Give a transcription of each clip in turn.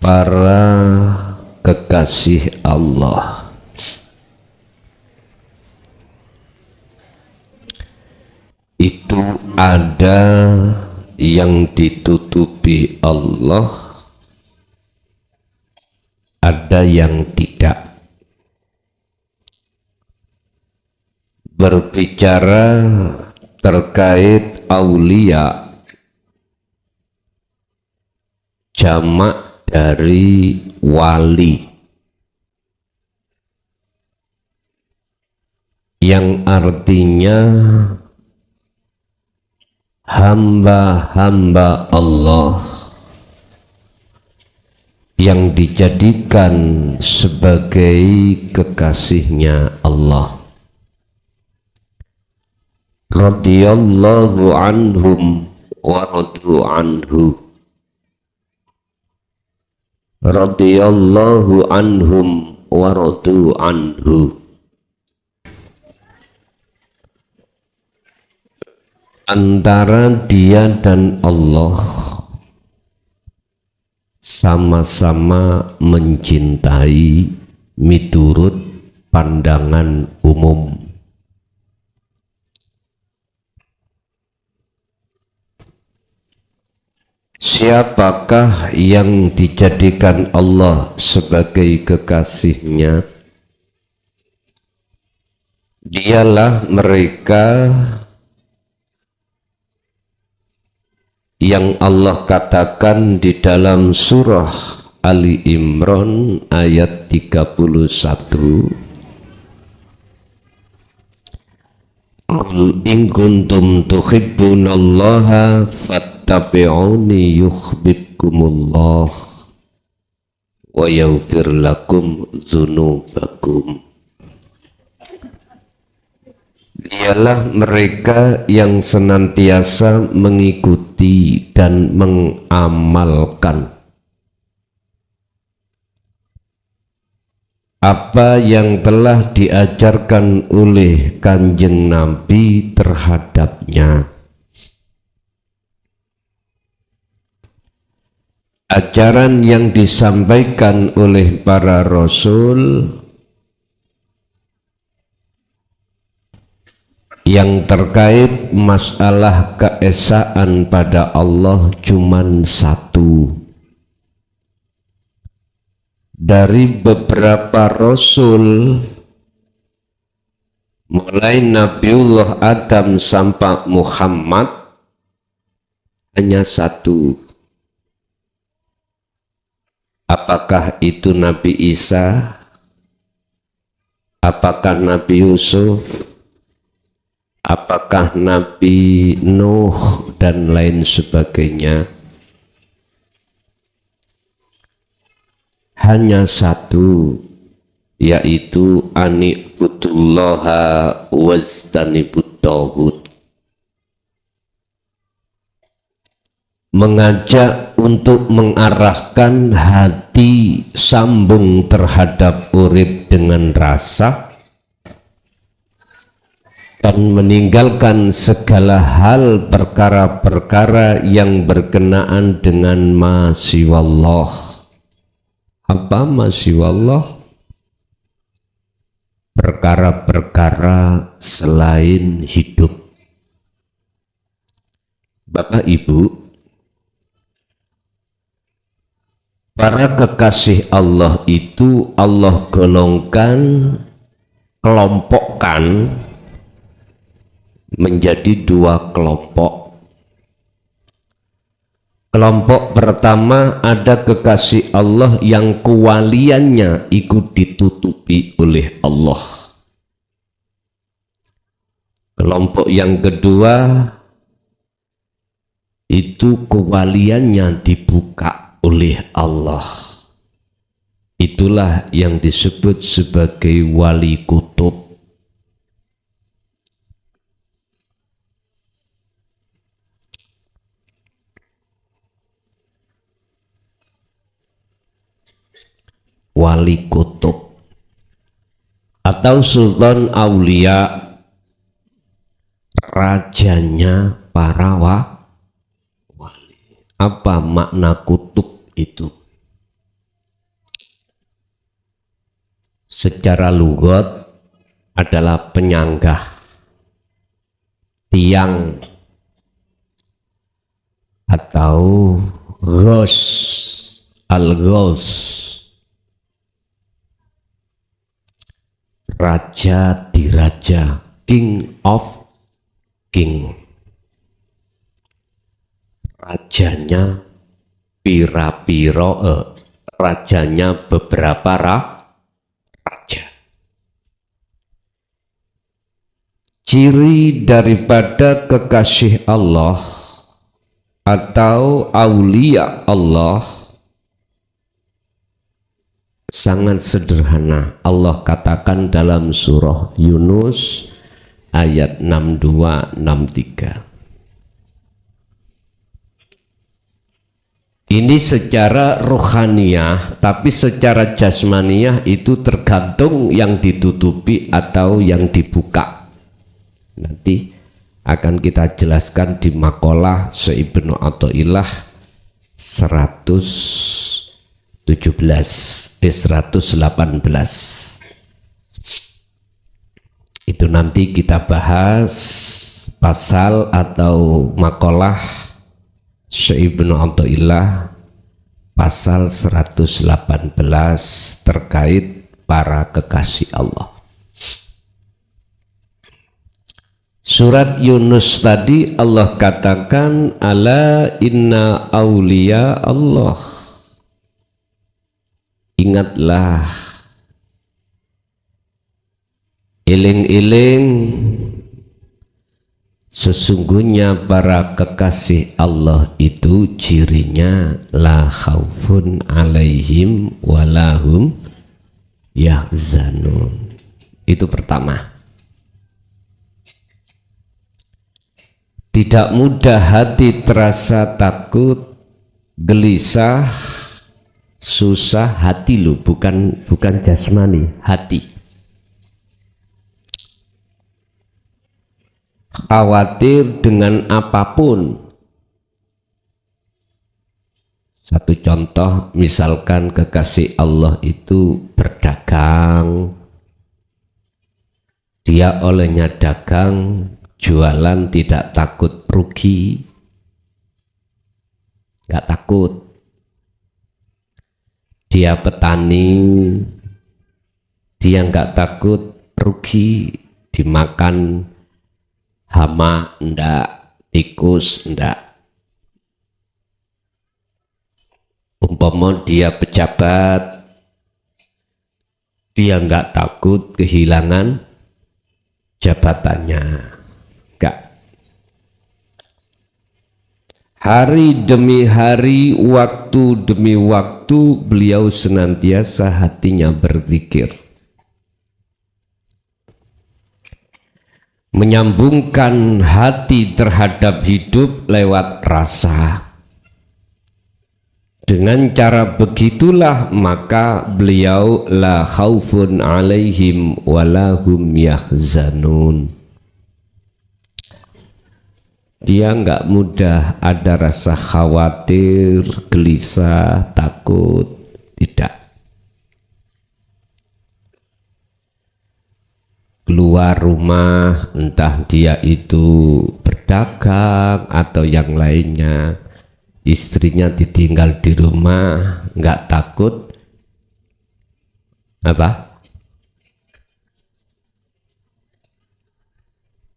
Para kekasih Allah, itu ada yang ditutupi Allah, ada yang tidak. Berbicara terkait aulia, jamak dari wali, yang artinya hamba-hamba Allah yang dijadikan sebagai kekasihnya Allah. Radhiyallahu anhum wa radu anhu. Radhiyallahu anhum wa radu anhu. Antara dia dan Allah sama-sama mencintai miturut pandangan umum. Siapakah yang dijadikan Allah sebagai kekasihnya? Dialah mereka yang Allah katakan di dalam surah Ali Imran ayat 31, Qul in kuntum tuhibbunallaha fattabi'uni yuhibbukumullah wa yaghfir lakum dzunubakum. Dialah mereka yang senantiasa mengikuti dan mengamalkan apa yang telah diajarkan oleh Kanjeng Nabi terhadapnya. Ajaran yang disampaikan oleh para rasul yang terkait masalah keesaan pada Allah cuman satu. Dari beberapa rasul, mulai Nabiullah Adam sampai Muhammad, hanya satu. Apakah itu Nabi Isa? Apakah Nabi Yusuf? Apakah Nabi Nuh dan lain sebagainya? Hanya satu, yaitu ani'budullaha wajtanibut taghut. Mengajak untuk mengarahkan hati sambung terhadap urip dengan rasa dan meninggalkan segala hal perkara-perkara yang berkenaan dengan ma siwallah. Apa ma siwallah? Perkara-perkara selain hidup. Bapak Ibu, para kekasih Allah itu Allah golongkan, kelompokkan menjadi dua kelompok. Kelompok pertama ada kekasih Allah yang kewaliannya ikut ditutupi oleh Allah. Kelompok yang kedua itu kewaliannya dibuka oleh Allah. Itulah yang disebut sebagai wali kutub. Wali kutub atau sultan aulia, rajanya para wali. Apa makna kutub itu? secara lugat adalah penyanggah, tiang, atau ghaus, al-ghaus, raja diraja, king of king, rajanya pira-pira, rajanya beberapa raja. Ciri daripada kekasih Allah atau aulia Allah sangat sederhana. Allah katakan dalam surah Yunus ayat 62-63. Ini secara rohaniyah, tapi secara jasmaniyah itu tergantung yang ditutupi atau yang dibuka. Nanti akan kita jelaskan di makalah Ibnu Athaillah 118. Itu nanti kita bahas pasal atau makalah Ibnu Athaillah pasal 118 terkait para kekasih Allah. Surat Yunus tadi Allah katakan ala inna auliya Allah. Ingatlah, iling-iling, sesungguhnya para kekasih Allah itu cirinya la khaufun alaihim walahum yahzanun. Itu pertama. Tidak mudah hati terasa takut, gelisah, susah. Hati lu, bukan jasmani, hati. Khawatir dengan apapun. Satu contoh, misalkan kekasih Allah itu berdagang, dia olehnya dagang, jualan tidak takut rugi, nggak takut. Dia petani, dia nggak takut rugi, dimakan hama enggak, tikus enggak. Umpama dia pejabat, dia nggak takut kehilangan jabatannya. Hari demi hari, waktu demi waktu, beliau senantiasa hatinya berzikir, menyambungkan hati terhadap hidup lewat rasa. Dengan cara begitulah maka beliau la khaufun alaihim walahum yahzanun. Dia nggak mudah ada rasa khawatir, gelisah, takut, tidak. Keluar rumah, entah dia itu berdagang atau yang lainnya, istrinya ditinggal di rumah, nggak takut apa?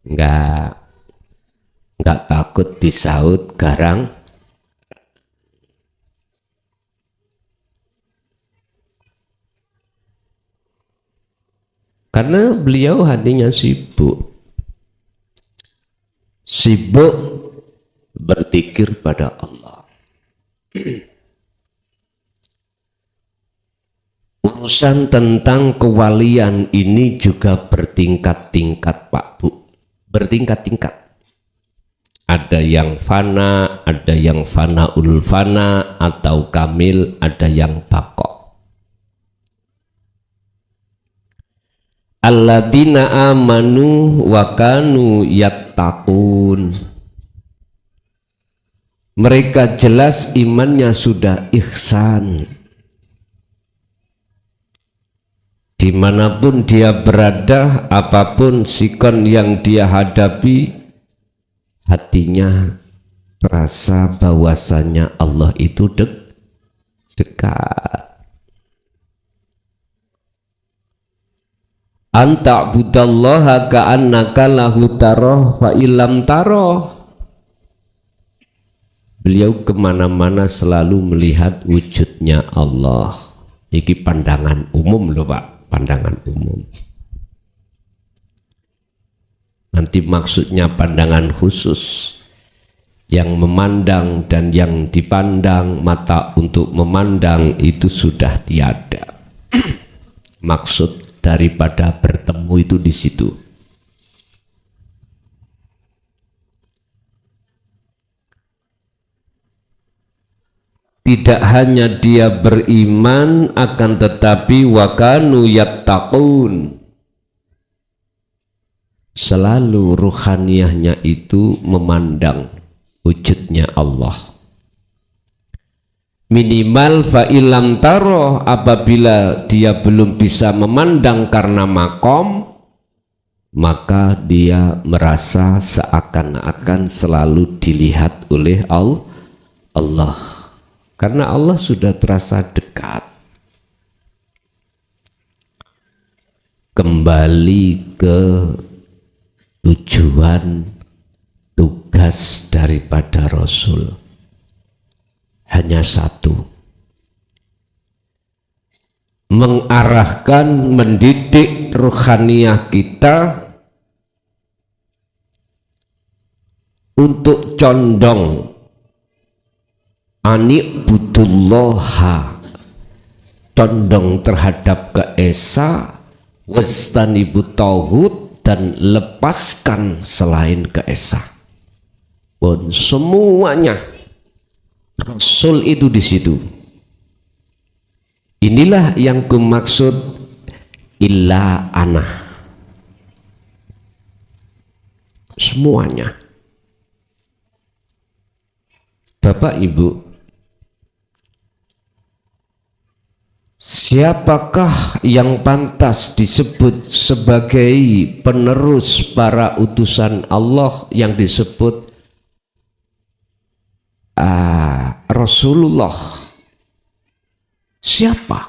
Nggak takut disaut garang. Karena beliau hatinya sibuk berzikir pada Allah. Urusan tentang kewalian ini juga bertingkat-tingkat, Pak Bu, bertingkat-tingkat. Ada yang fana, ada yang fanaul fana atau kamil, ada yang baqo. Alladzina amanu wa kanu yattaqun. Mereka jelas imannya sudah ihsan. Dimanapun dia berada, apapun sikon yang dia hadapi, hatinya terasa bahwasanya Allah itu dekat. Anta budallaha ka'annaka lahu taroh fa ilam taroh. Beliau kemana-mana selalu melihat wujudnya Allah. Ini pandangan umum loh Pak, pandangan umum. Nanti maksudnya pandangan khusus, yang memandang dan yang dipandang, mata untuk memandang itu sudah tiada. Maksud daripada bertemu itu di situ. Tidak hanya dia beriman, akan tetapi wakanu yattaqun, selalu ruhaniyahnya itu memandang wujudnya Allah. Minimal fa'ilam taroh, apabila dia belum bisa memandang karena makom, maka dia merasa seakan-akan selalu dilihat oleh Allah. Karena Allah sudah terasa dekat. Kembali ke tujuan tugas daripada Rasul hanya satu, mengarahkan, mendidik ruhaniyah kita untuk condong ani'budullaha, condong terhadap keesa, wastanibut tauhid, dan lepaskan selain keesa. Pun semuanya Rasul itu di situ. Inilah yang kumaksud illa ana. Semuanya. Bapak Ibu, siapakah yang pantas disebut sebagai penerus para utusan Allah yang disebut Rasulullah? Siapa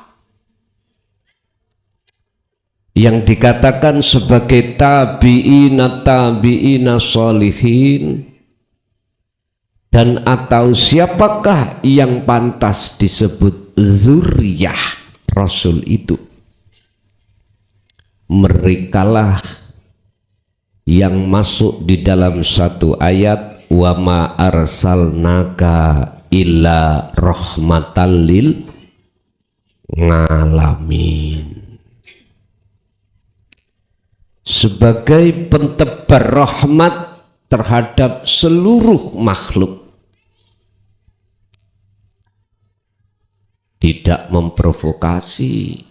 yang dikatakan sebagai tabi'ina sholihin, dan atau siapakah yang pantas disebut zuriyah Rasul itu? Merekalah yang masuk di dalam satu ayat, wa ma arsalnaka illa rahmatan lil ngalamin, sebagai pentebar rahmat terhadap seluruh makhluk. Tidak memprovokasi,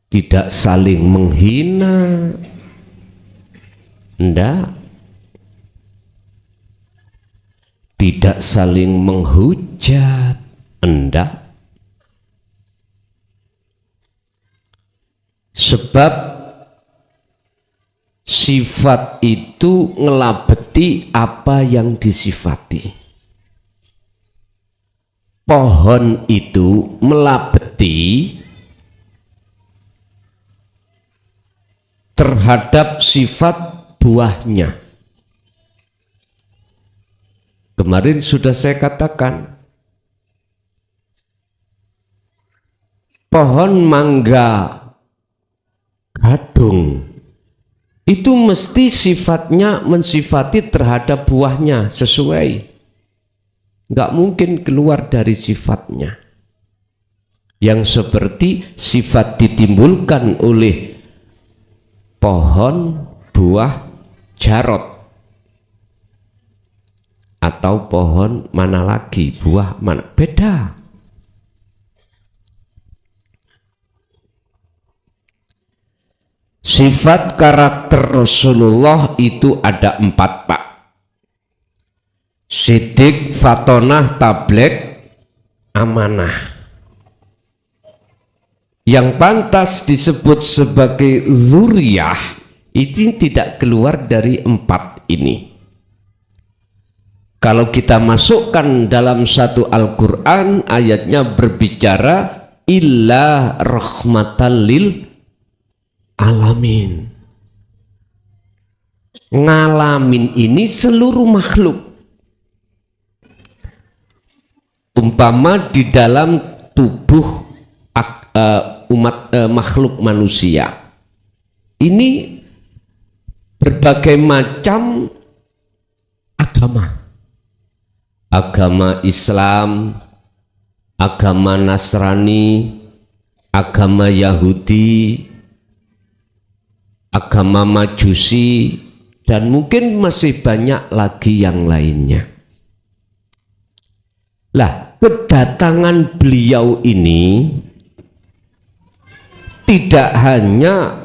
tidak saling menghina, enggak, tidak saling menghujat, enggak. Sebab sifat itu ngelabeti apa yang disifati. Pohon itu melabeti terhadap sifat buahnya. Kemarin sudah saya katakan, pohon mangga gadung itu mesti sifatnya mensifati terhadap buahnya sesuai. Nggak mungkin keluar dari sifatnya. Yang seperti sifat ditimbulkan oleh pohon buah jarot, atau pohon mana lagi, buah mana, beda. Sifat karakter Rasulullah itu ada 4 Pak. Sidik, fatonah, tablek, amanah. yang pantas disebut sebagai dzurriyah itu tidak keluar dari 4 ini. Kalau kita masukkan dalam satu Al-Quran, ayatnya berbicara illa rahmatan lil alamin. Ngalamin ini seluruh makhluk. Umpama di dalam tubuh makhluk manusia ini berbagai macam agama Islam, agama Nasrani, agama Yahudi, agama Majusi, dan mungkin masih banyak lagi yang lainnya. Lah, kedatangan beliau ini tidak hanya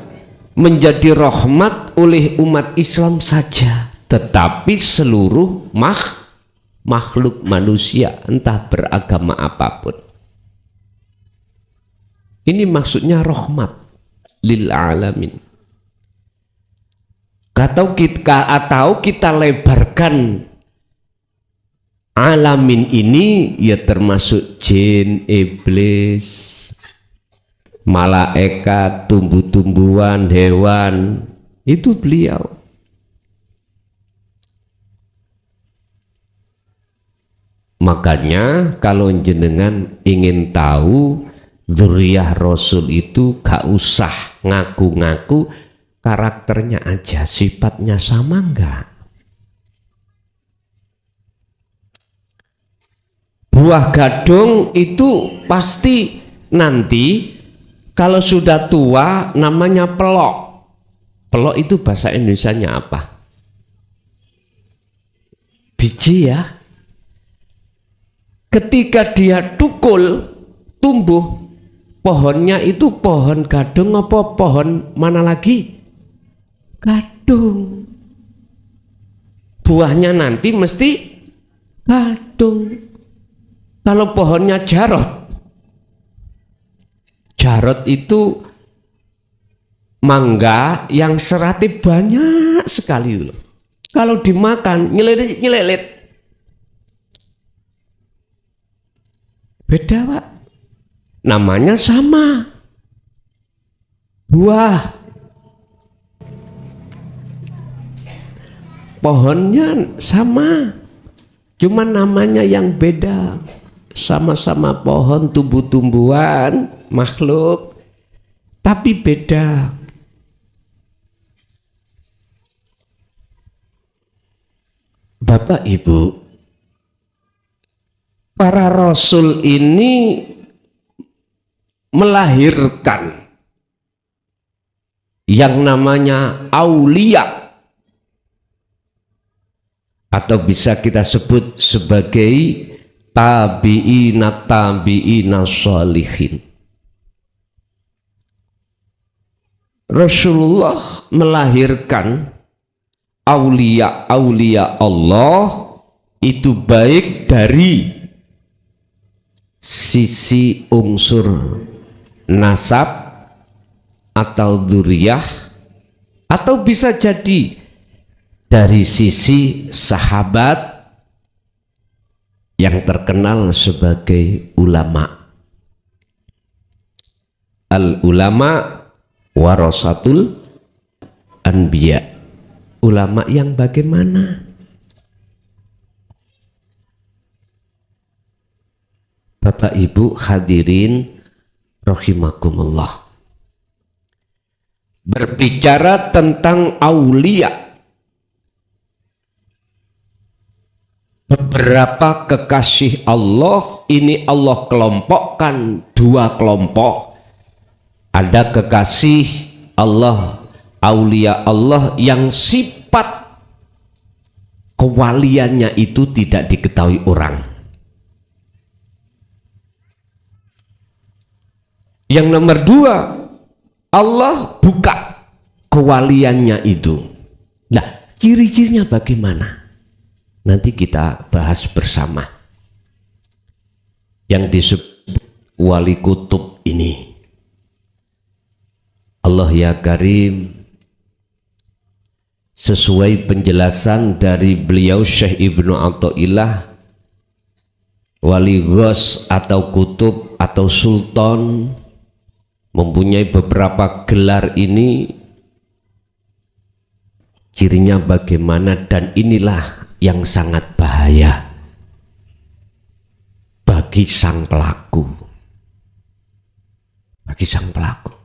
menjadi rahmat oleh umat Islam saja, tetapi seluruh makhluk manusia, entah beragama apapun. Ini maksudnya rahmat lil alamin. Atau kita lebarkan alamin ini ya termasuk jin, iblis, malaikat, tumbuh-tumbuhan, hewan, itu beliau. Makanya kalau jenengan ingin tahu dzurriyah Rasul itu gak usah ngaku-ngaku, karakternya aja, sifatnya sama enggak. Buah gadung itu pasti nanti kalau sudah tua namanya pelok. Pelok itu bahasa Indonesianya apa? Biji ya. Ketika dia tukul, tumbuh, pohonnya itu pohon gadung apa pohon mana lagi? Gadung. Buahnya nanti mesti gadung. Kalau pohonnya jarot, jarot itu mangga yang seratnya banyak sekali loh. Kalau dimakan nyelelit. Beda Pak, namanya sama, buah, pohonnya sama, cuma namanya yang beda. Sama-sama pohon, tumbuh-tumbuhan, makhluk, tapi beda. Bapak Ibu, para rasul ini melahirkan yang namanya aulia, atau bisa kita sebut sebagai tabi'ina sholihin. Rasulullah melahirkan aulia Allah itu baik dari sisi unsur nasab atau dzurriyah, atau bisa jadi dari sisi sahabat yang terkenal sebagai ulama. Al-ulama warasatul anbiya. Ulama yang bagaimana? Bapak Ibu hadirin rahimakumullah. Berbicara tentang aulia, beberapa kekasih Allah ini Allah kelompokkan 2 kelompok. Ada kekasih Allah, aulia Allah yang sifat kewaliannya itu tidak diketahui orang. Yang nomor 2, Allah buka kewaliannya itu. Nah, ciri-cirinya bagaimana? Nanti kita bahas bersama. Yang disebut wali kutub ini. Allah ya Karim, sesuai penjelasan dari beliau Syekh Ibnu Athaillah, wali ghaus atau kutub atau sultan mempunyai beberapa gelar ini, cirinya bagaimana, dan inilah yang sangat bahaya bagi sang pelaku. Bagi sang pelaku,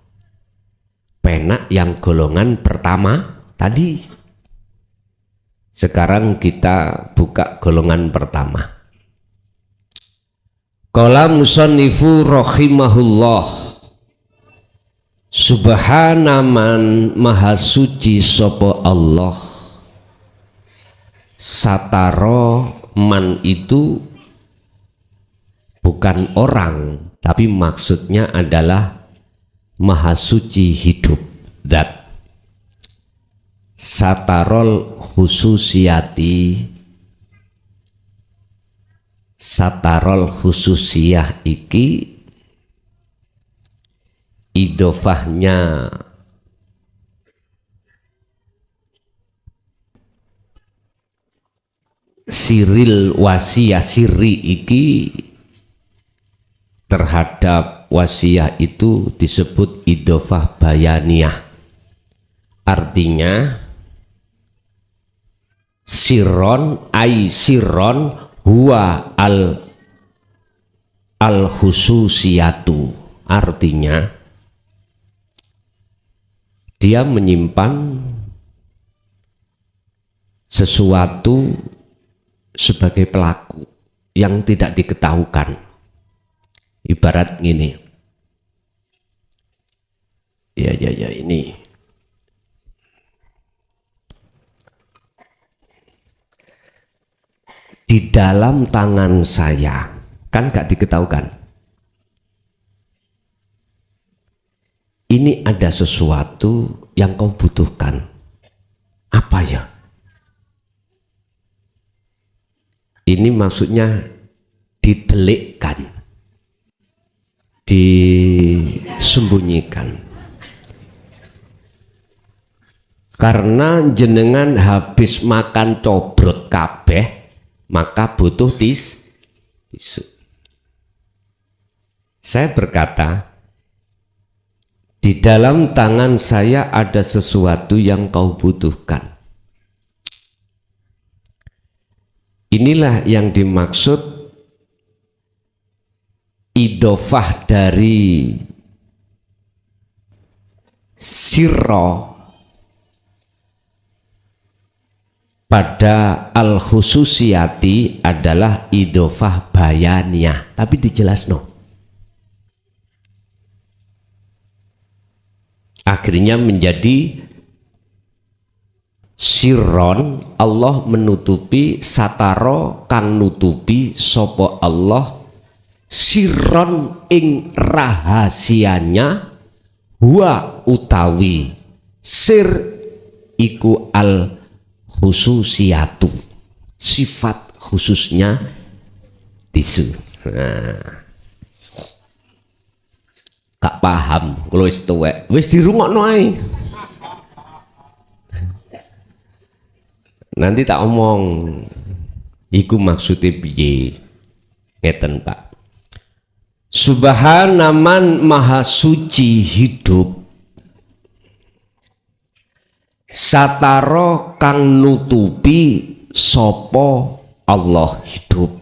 penak yang golongan pertama tadi. Sekarang kita buka golongan pertama. Qala musannifu rahimahullah, subhana man maha suci sapa Allah. Sataro, man itu bukan orang, tapi maksudnya adalah maha suci hidup, zat. Satarol khususiyati, satarol khususiyah iki idofahnya siril wasiyah, siri iki terhadap wasiyah itu disebut idofah bayaniyah. Artinya sirron ay sirron huwa al khususiyatu, artinya dia menyimpan sesuatu sebagai pelaku yang tidak diketahukan. Ibarat gini, ya ini di dalam tangan saya, kan gak diketahukan. Ini ada sesuatu yang kau butuhkan. Apa ya? Ini maksudnya ditelikkan, disembunyikan. Karena jenengan habis makan cobrot kabeh, maka butuh tisu. Saya berkata, di dalam tangan saya ada sesuatu yang kau butuhkan. Inilah yang dimaksud idofah dari sirro pada al-khususiyati adalah idofah bayaniyah, tapi dijelasno. Akhirnya menjadi sirron, Allah menutupi, sataro kang nutupi sopo Allah sirron ing rahasianya, huwa utawi sir iku al khususiyatu, sifat khususnya tisu. Nah, gak paham kalau wis tuwek, wis dirungokno ae. Nanti tak omong iku maksudnya piye. Ngeten Pak. Subhanaman maha suci hidup, sataro kang nutupi sopo Allah hidup,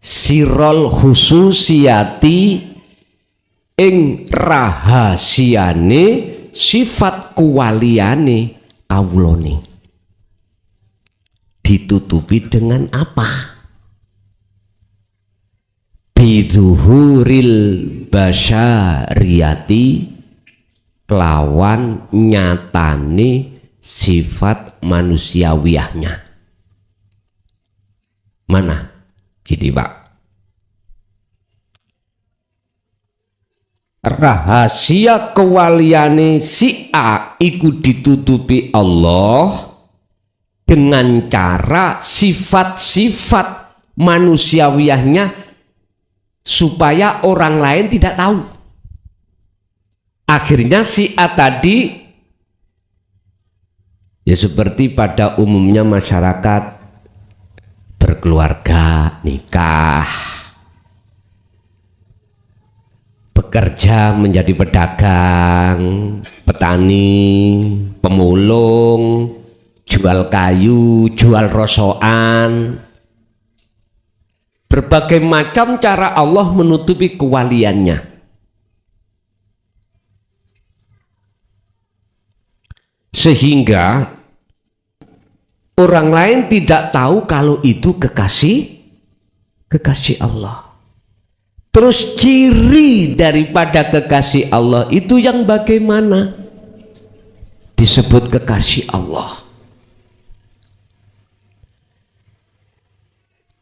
sirol khususiyati ing rahasiane sifat kuwaliane kawulane. Ditutupi dengan apa? Bidzuhuril basyariyati, kelawan nyatane sifat manusiawiyahnya. Mana? Gini Pak, rahasia kewaliane si A iku ditutupi Allah dengan cara sifat-sifat manusiawiyahnya supaya orang lain tidak tahu. Akhirnya si A tadi ya seperti pada umumnya masyarakat berkeluarga, nikah, bekerja menjadi pedagang, petani, pemulung, jual kayu, jual rosokan. Berbagai macam cara Allah menutupi kewaliannya. Sehingga orang lain tidak tahu kalau itu kekasih Allah. Terus ciri daripada kekasih Allah itu yang bagaimana? Disebut kekasih Allah.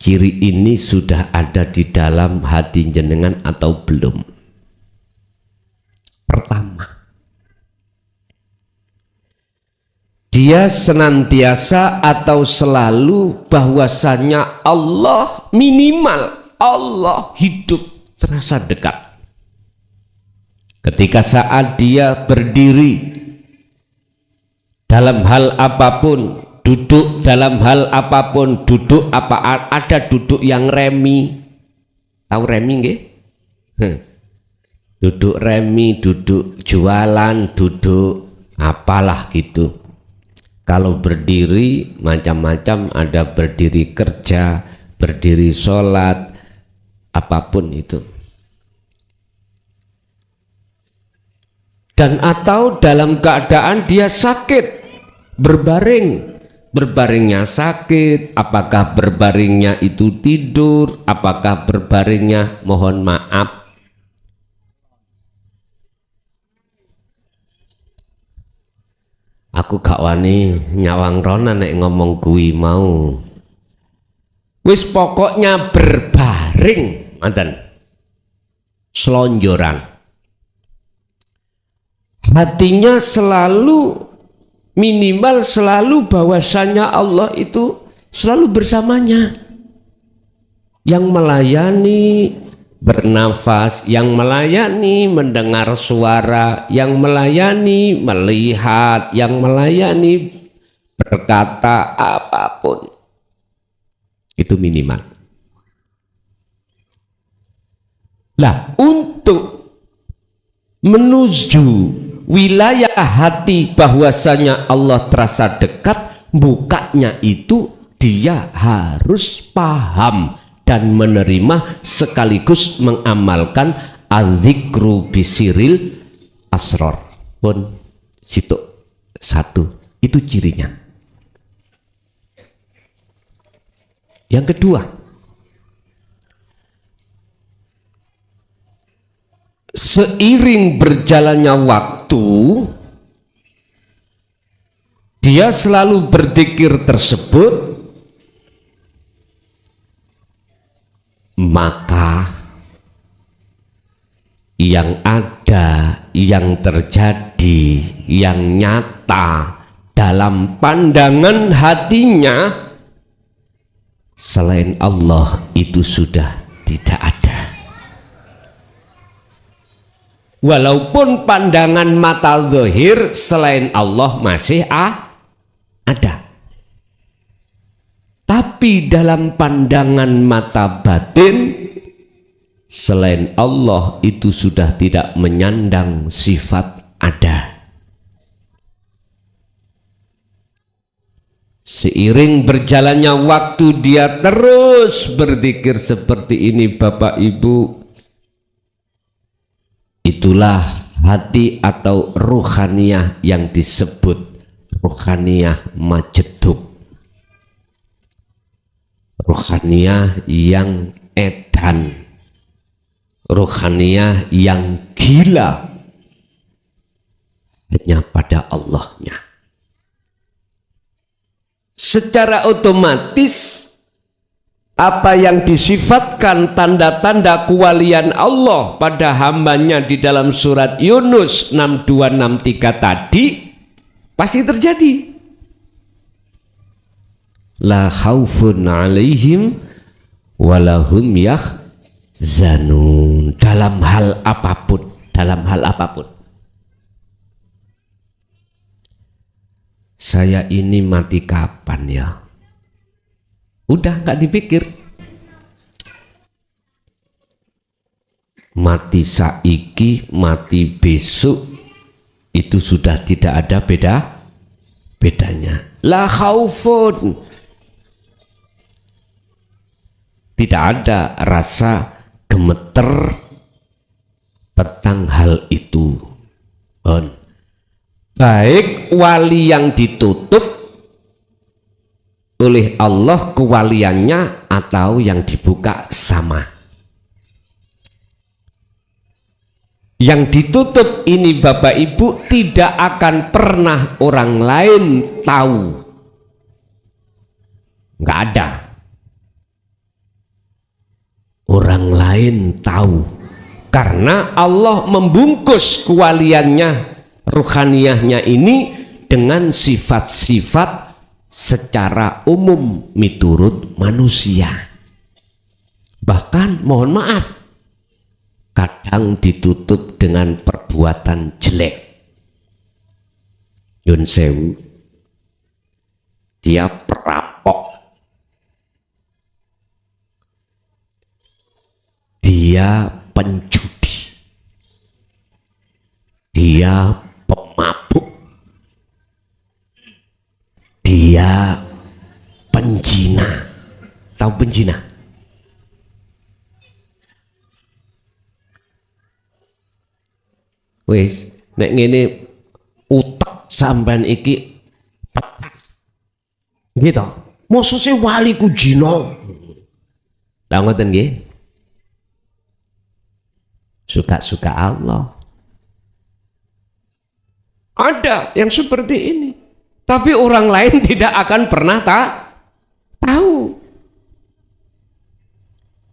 Ciri ini sudah ada di dalam hati jenengan atau belum? Pertama, dia senantiasa atau selalu bahwasanya Allah, minimal Allah hidup terasa dekat. Ketika saat dia berdiri dalam hal apapun, duduk dalam hal apapun, duduk apa ada duduk yang remi. Tahu remi nggih? Duduk remi, duduk jualan, duduk apalah gitu. Kalau berdiri macam-macam, ada berdiri kerja, berdiri sholat, apapun itu. Dan atau dalam keadaan dia sakit, berbaring. Berbaringnya sakit, apakah berbaringnya itu tidur, apakah berbaringnya mohon maaf aku gak wani nyawang rona nek ngomong kuwi mau. Wis pokoknya berbaring manten, selonjoran, hatinya selalu minimal selalu bahwasanya Allah itu selalu bersamanya, yang melayani bernafas, yang melayani mendengar suara, yang melayani melihat, yang melayani berkata apapun, itu minimal. Lah untuk menuju wilayah hati bahwasanya Allah terasa dekat, bukanya itu dia harus paham dan menerima sekaligus mengamalkan adzikru bisiril asror. Pun situ satu, itu cirinya. Yang kedua, seiring berjalannya waktu, dia selalu berzikir tersebut, maka yang ada, yang terjadi, yang nyata dalam pandangan hatinya selain Allah itu sudah tidak ada. Walaupun pandangan mata zahir selain Allah masih ada, tapi dalam pandangan mata batin selain Allah itu sudah tidak menyandang sifat ada. Seiring berjalannya waktu dia terus berzikir seperti ini, Bapak Ibu. Itulah hati atau ruhaniyah yang disebut ruhaniyah majedub, ruhaniyah yang edan, ruhaniyah yang gila hanya pada Allahnya. Secara otomatis apa yang disifatkan tanda-tanda kewalian Allah pada hambanya di dalam surat Yunus 6263 tadi pasti terjadi. La khaufun alaihim walahum yahzanun, dalam hal apapun, dalam hal apapun. saya ini mati kapan ya? Udah nggak dipikir. Mati saiki, mati besok, itu sudah tidak ada bedanya. La khaufun, tidak ada rasa gemeter tentang hal itu. Baik wali yang ditutup oleh Allah kewaliannya atau yang dibuka sama. Yang ditutup ini Bapak Ibu tidak akan pernah orang lain tahu, nggak ada orang lain tahu, karena Allah membungkus kewaliannya, ruhaniyahnya ini dengan sifat-sifat secara umum miturut manusia. Bahkan mohon maaf, kadang ditutup dengan perbuatan jelek. Yun sewu, dia perampok, dia penjudi, dia pemabuk, dia penjina. Tahu penjina? Wis nek ngene utek sampean iki petah gitu. Maksudnya wali ku jino. Lah ngoten nggih. Suka-suka Allah. Ada yang seperti ini. Tapi orang lain tidak akan pernah tahu.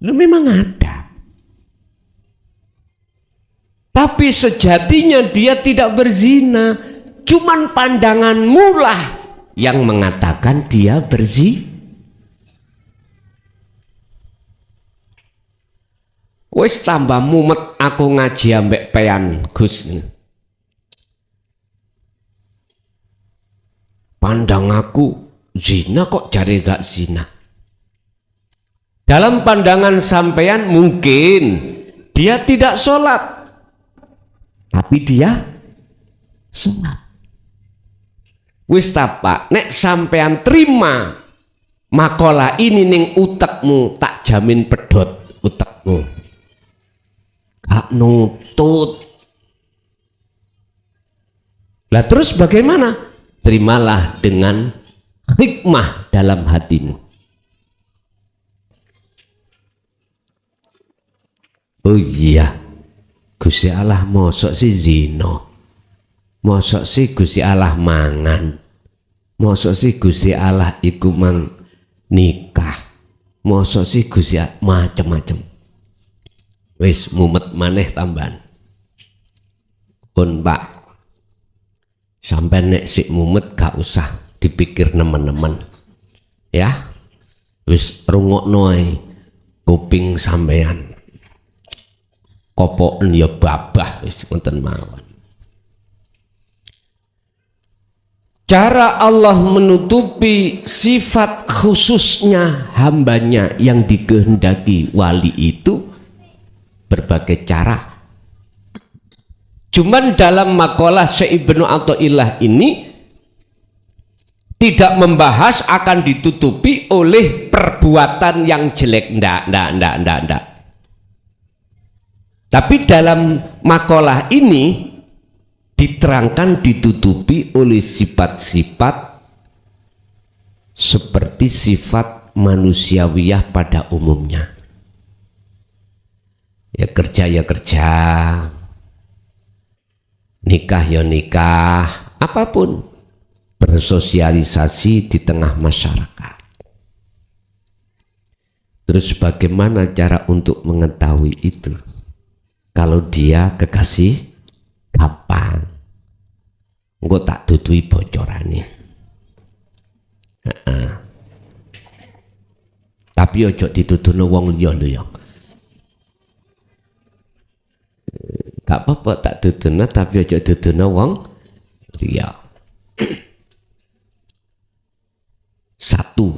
Lu memang ada. Tapi sejatinya dia tidak berzina, cuman pandanganmu lah yang mengatakan dia berzina. Wis tambah mumet aku ngaji ambek pean Gus. Pandang aku zina kok jare gak zina. Dalam pandangan sampean mungkin dia tidak sholat, tapi dia sholat. Wis Pak, nek sampean terima makalah ini ning utekmu, tak jamin pedot utekmu. Gak nutut. Lah terus bagaimana? Terimalah dengan hikmah dalam hatimu. Oh iya, Gusti Allah mosok si zino, mosok si Gusti Allah mangan, mosok si Gusti Allah iku mang nikah, mosok si Gusti Allah macem-macem. Wis mumet maneh tambahan. Pun Pak, sampai nek sik mumet gak usah dipikir nemen-nemen, ya. Wis rungokno ae kuping sampean. Kopoken ya babah wis ngoten mawon. Cara Allah menutupi sifat khususnya hambanya yang dikehendaki wali itu berbagai cara. Cuman dalam makalah Syekh Ibnu Athaillah ini tidak membahas akan ditutupi oleh perbuatan yang jelek, ndak. Tapi dalam makalah ini diterangkan ditutupi oleh sifat-sifat seperti sifat manusiawiyah pada umumnya. Ya kerja, nikah ya nikah, apapun, bersosialisasi di tengah masyarakat. Terus bagaimana cara untuk mengetahui itu? Kalau dia kekasih gampang, engko tak tutui bocorane. Tapi ojo dituduhno wong liya lho ya. Gak apa-apa tak tutuhno, tapi ojo tutuhno wong liya. waktu.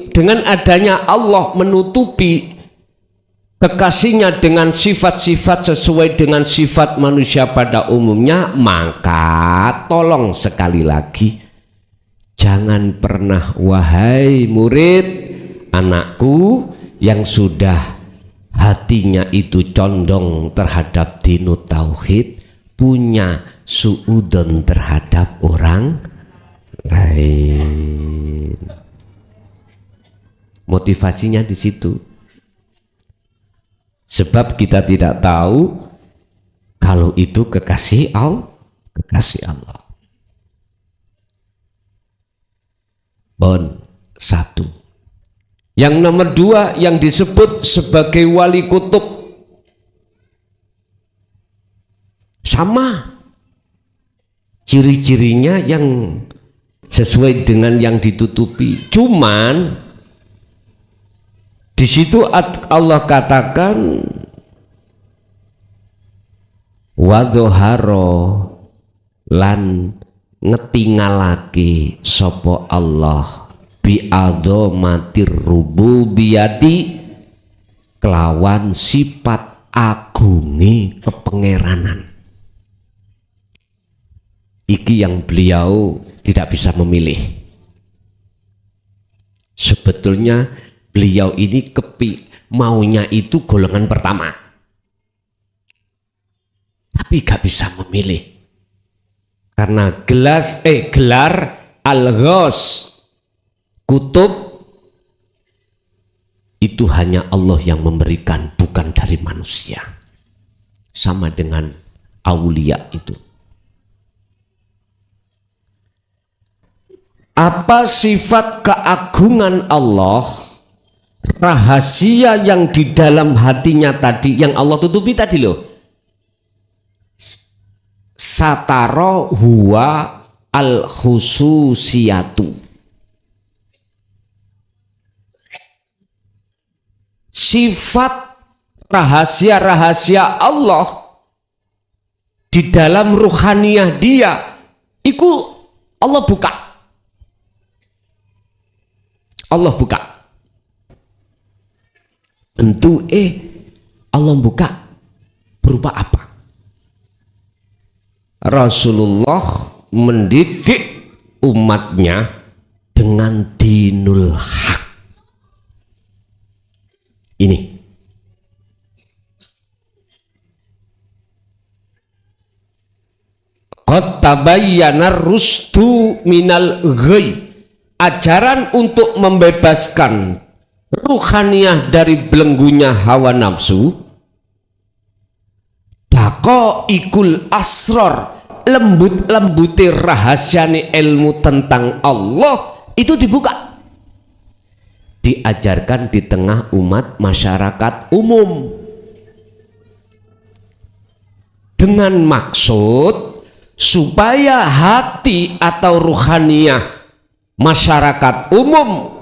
Dengan adanya Allah menutupi kekasihnya dengan sifat-sifat sesuai dengan sifat manusia pada umumnya, maka tolong sekali lagi, jangan pernah wahai murid anakku yang sudah hatinya itu condong terhadap dinut tauhid, punya suudon terhadap orang lain. Motivasinya di situ. Sebab kita tidak tahu kalau itu kekasih Allah. Satu. Yang nomor dua yang disebut sebagai wali kutub, sama ciri-cirinya yang sesuai dengan yang ditutupi. Cuman di situ Allah katakan wadzoharo lan ngetingalake sopo Allah bi'adzomatir rububiyati kelawan sifat agungi kepengeranan. Iki yang beliau tidak bisa memilih. Sebetulnya beliau ini maunya itu golongan pertama, tapi gak bisa memilih karena gelar al-Ghaus kutub itu hanya Allah yang memberikan, bukan dari manusia. Sama dengan aulia itu. Apa sifat keagungan Allah, rahasia yang di dalam hatinya tadi, yang Allah tutupi tadi loh. Sataro huwa al-khususiyatu. Sifat rahasia-rahasia Allah di dalam ruhaniyah dia, itu Allah buka. Allah buka. Tentu Allah buka berupa apa? Rasulullah mendidik umatnya dengan dinul haq. Ini qad tabayyana rusdu minal ghai, ajaran untuk membebaskan ruhaniyah dari belenggunya hawa nafsu. Daqaiqul asrar, lembut-lembuti rahasiane ilmu tentang Allah itu dibuka, diajarkan di tengah umat masyarakat umum dengan maksud supaya hati atau ruhaniyah masyarakat umum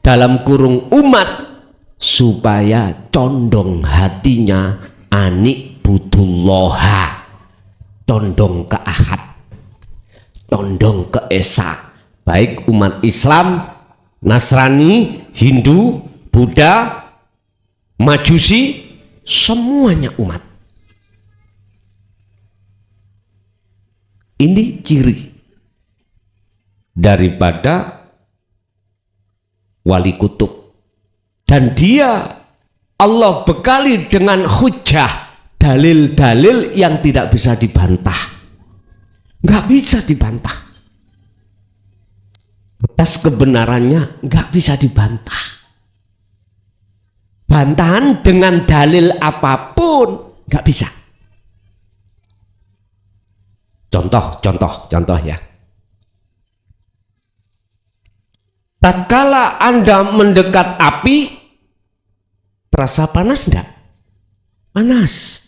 dalam kurung umat supaya condong hatinya anik butullaha, condong ke ahad, condong ke esa, baik umat Islam, Nasrani, Hindu, Buddha, Majusi, semuanya umat. Ini ciri daripada wali kutub, dan dia Allah bekali dengan hujah, dalil-dalil yang tidak bisa dibantah, nggak bisa dibantah. Atas kebenarannya nggak bisa dibantah. Bantahan dengan dalil apapun nggak bisa. Contoh ya. Tatkala Anda mendekat api, terasa panas enggak? Panas.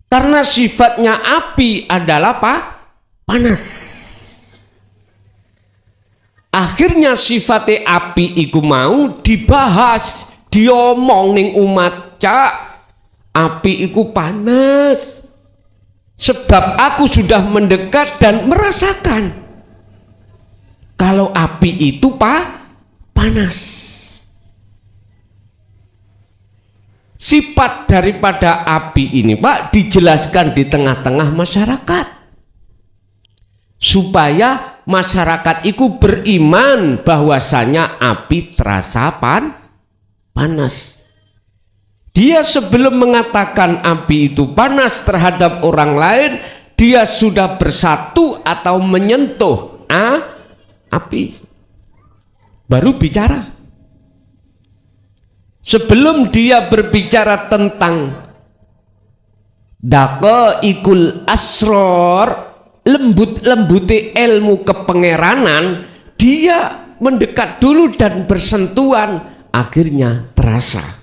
Karena sifatnya api adalah apa? Panas. Akhirnya sifatnya api iku mau dibahas, diomong ning umat, cak, api iku panas. Sebab aku sudah mendekat dan merasakan kalau api itu panas. Sifat daripada api ini Pak dijelaskan di tengah-tengah masyarakat supaya masyarakat itu beriman bahwasanya api terasa panas. Dia sebelum mengatakan api itu panas terhadap orang lain, dia sudah bersatu atau menyentuh api, baru bicara. Sebelum dia berbicara tentang daqaiqul asror, lembut-lembuti ilmu kepangeranan, dia mendekat dulu dan bersentuhan, akhirnya terasa.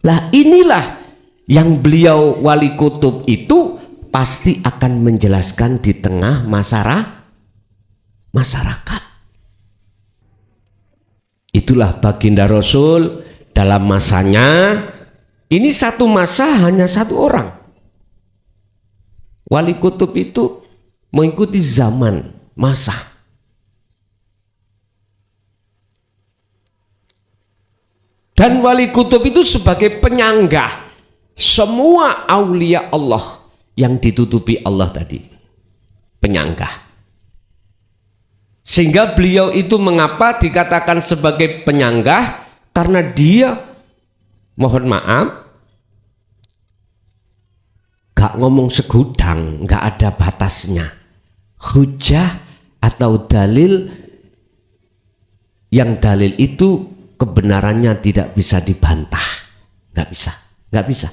Lah inilah yang beliau wali kutub itu pasti akan menjelaskan di tengah masyarakat. Itulah baginda Rasul dalam masanya. Ini satu masa hanya satu orang. Wali kutub itu mengikuti zaman, masa. Dan wali kutub itu sebagai penyanggah semua aulia Allah yang ditutupi Allah tadi, penyanggah. Sehingga beliau itu mengapa dikatakan sebagai penyanggah? Karena dia, mohon maaf, gak ngomong segudang, gak ada batasnya. Hujah atau dalil, yang dalil itu kebenarannya tidak bisa dibantah, nggak bisa.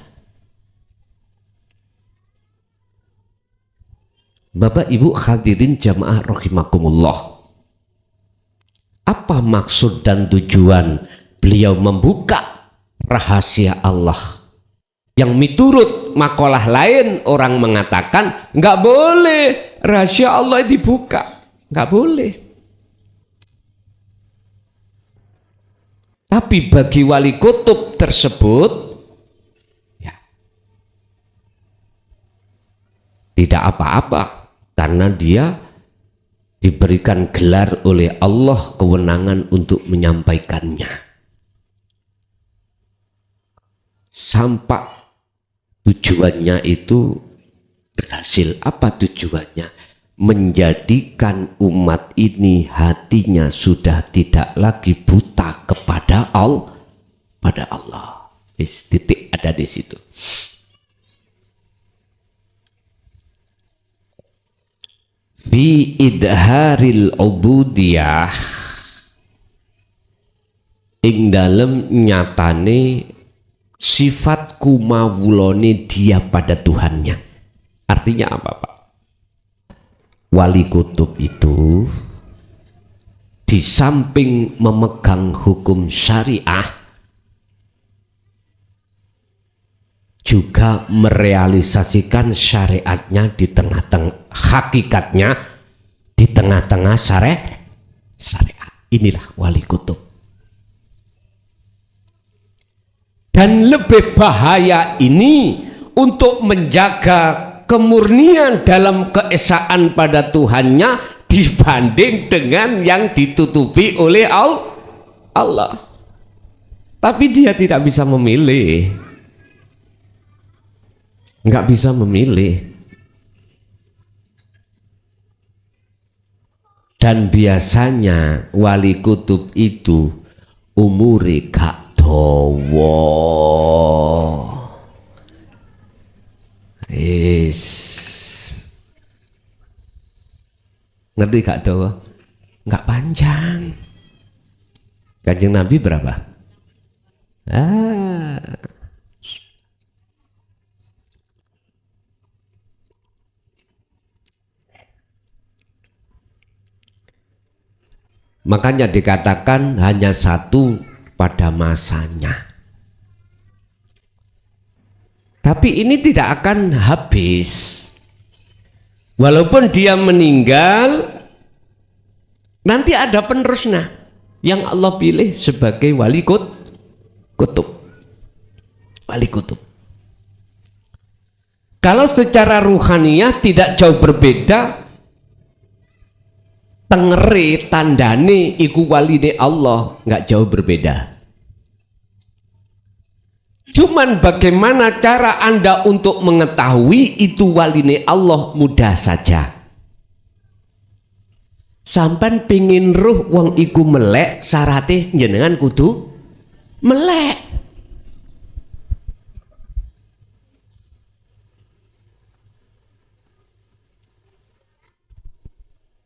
Bapak Ibu hadirin jamaah rahimakumullah, apa maksud dan tujuan beliau membuka rahasia Allah yang miturut makalah lain orang mengatakan nggak boleh rahasia Allah dibuka, nggak boleh. Tapi bagi wali kutub tersebut ya, tidak apa-apa, karena dia diberikan gelar oleh Allah kewenangan untuk menyampaikannya. Sampai tujuannya itu berhasil. Apa tujuannya? Menjadikan umat ini hatinya sudah tidak lagi buta kepada Allah. Titik ada di situ. Fi idharil ubudiyah, ing dalem nyatane sifat kumawulane dia pada Tuhannya. Artinya apa Pak? Wali kutub itu di samping memegang hukum syariah juga merealisasikan syariatnya di tengah-tengah, hakikatnya di tengah-tengah syariat. Inilah wali kutub. Dan lebih bahaya ini untuk menjaga kemurnian dalam keesaan pada Tuhannya dibanding dengan yang ditutupi oleh Allah. Tapi dia tidak bisa memilih, nggak bisa memilih. Dan biasanya wali kutub itu umure gak dawa. Ngerti gak dawa? Nggak panjang. Kanjeng Nabi berapa? Makanya dikatakan hanya satu pada masanya. Tapi ini tidak akan habis. Walaupun dia meninggal, nanti ada penerusnya yang Allah pilih sebagai wali kutub. Wali kutub. Kalau secara ruhaniyah tidak jauh berbeda, tengere tandane iku waline Allah, nggak jauh berbeda. Cuman bagaimana cara Anda untuk mengetahui itu waline Allah? Mudah saja. Sampan pingin ruh wong iku melek, syaratnya jenengan kudu melek.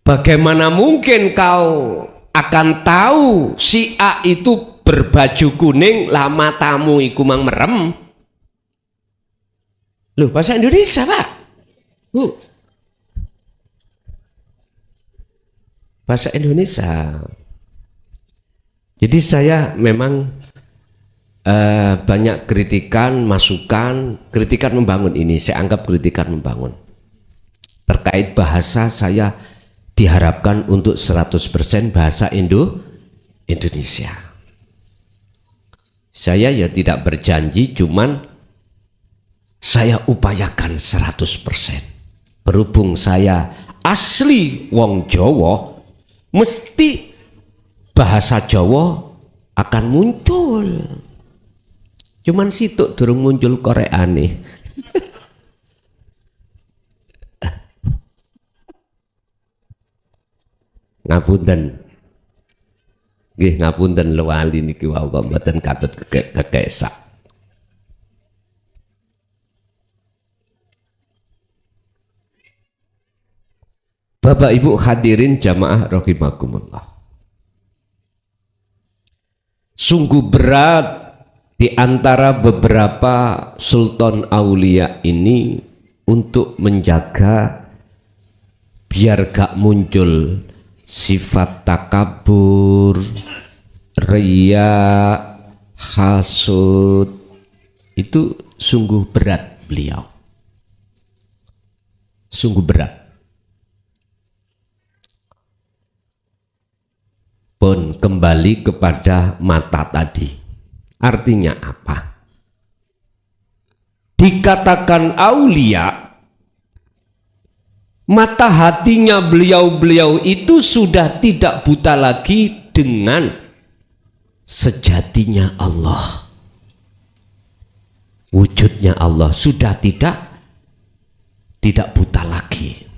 Bagaimana mungkin kau akan tahu si A itu berbaju kuning, lama tamu iku mang merem? Loh, bahasa Indonesia Pak. Bahasa Indonesia. Jadi saya memang banyak kritikan, masukan, kritikan membangun ini. Saya anggap kritikan membangun. Terkait bahasa, saya diharapkan untuk 100% bahasa Indonesia. Saya ya tidak berjanji, cuman saya upayakan 100%. Berhubung saya asli wong Jawa, mesti bahasa Jawa akan muncul. Cuman situ durung muncul Koreane. Ngapunten. Nggih ngapunten lewali niki wau kok mboten katut kekesak. Bapak Ibu hadirin jamaah rahimakumullah. Sungguh berat di antara beberapa sultan aulia ini untuk menjaga biar gak muncul sifat takabur, riya, hasud. Itu sungguh berat beliau. Sungguh berat. Pun kembali kepada mata tadi. Artinya apa? Dikatakan aulia, mata hatinya beliau-beliau itu sudah tidak buta lagi dengan sejatinya Allah. Wujudnya Allah sudah tidak buta lagi.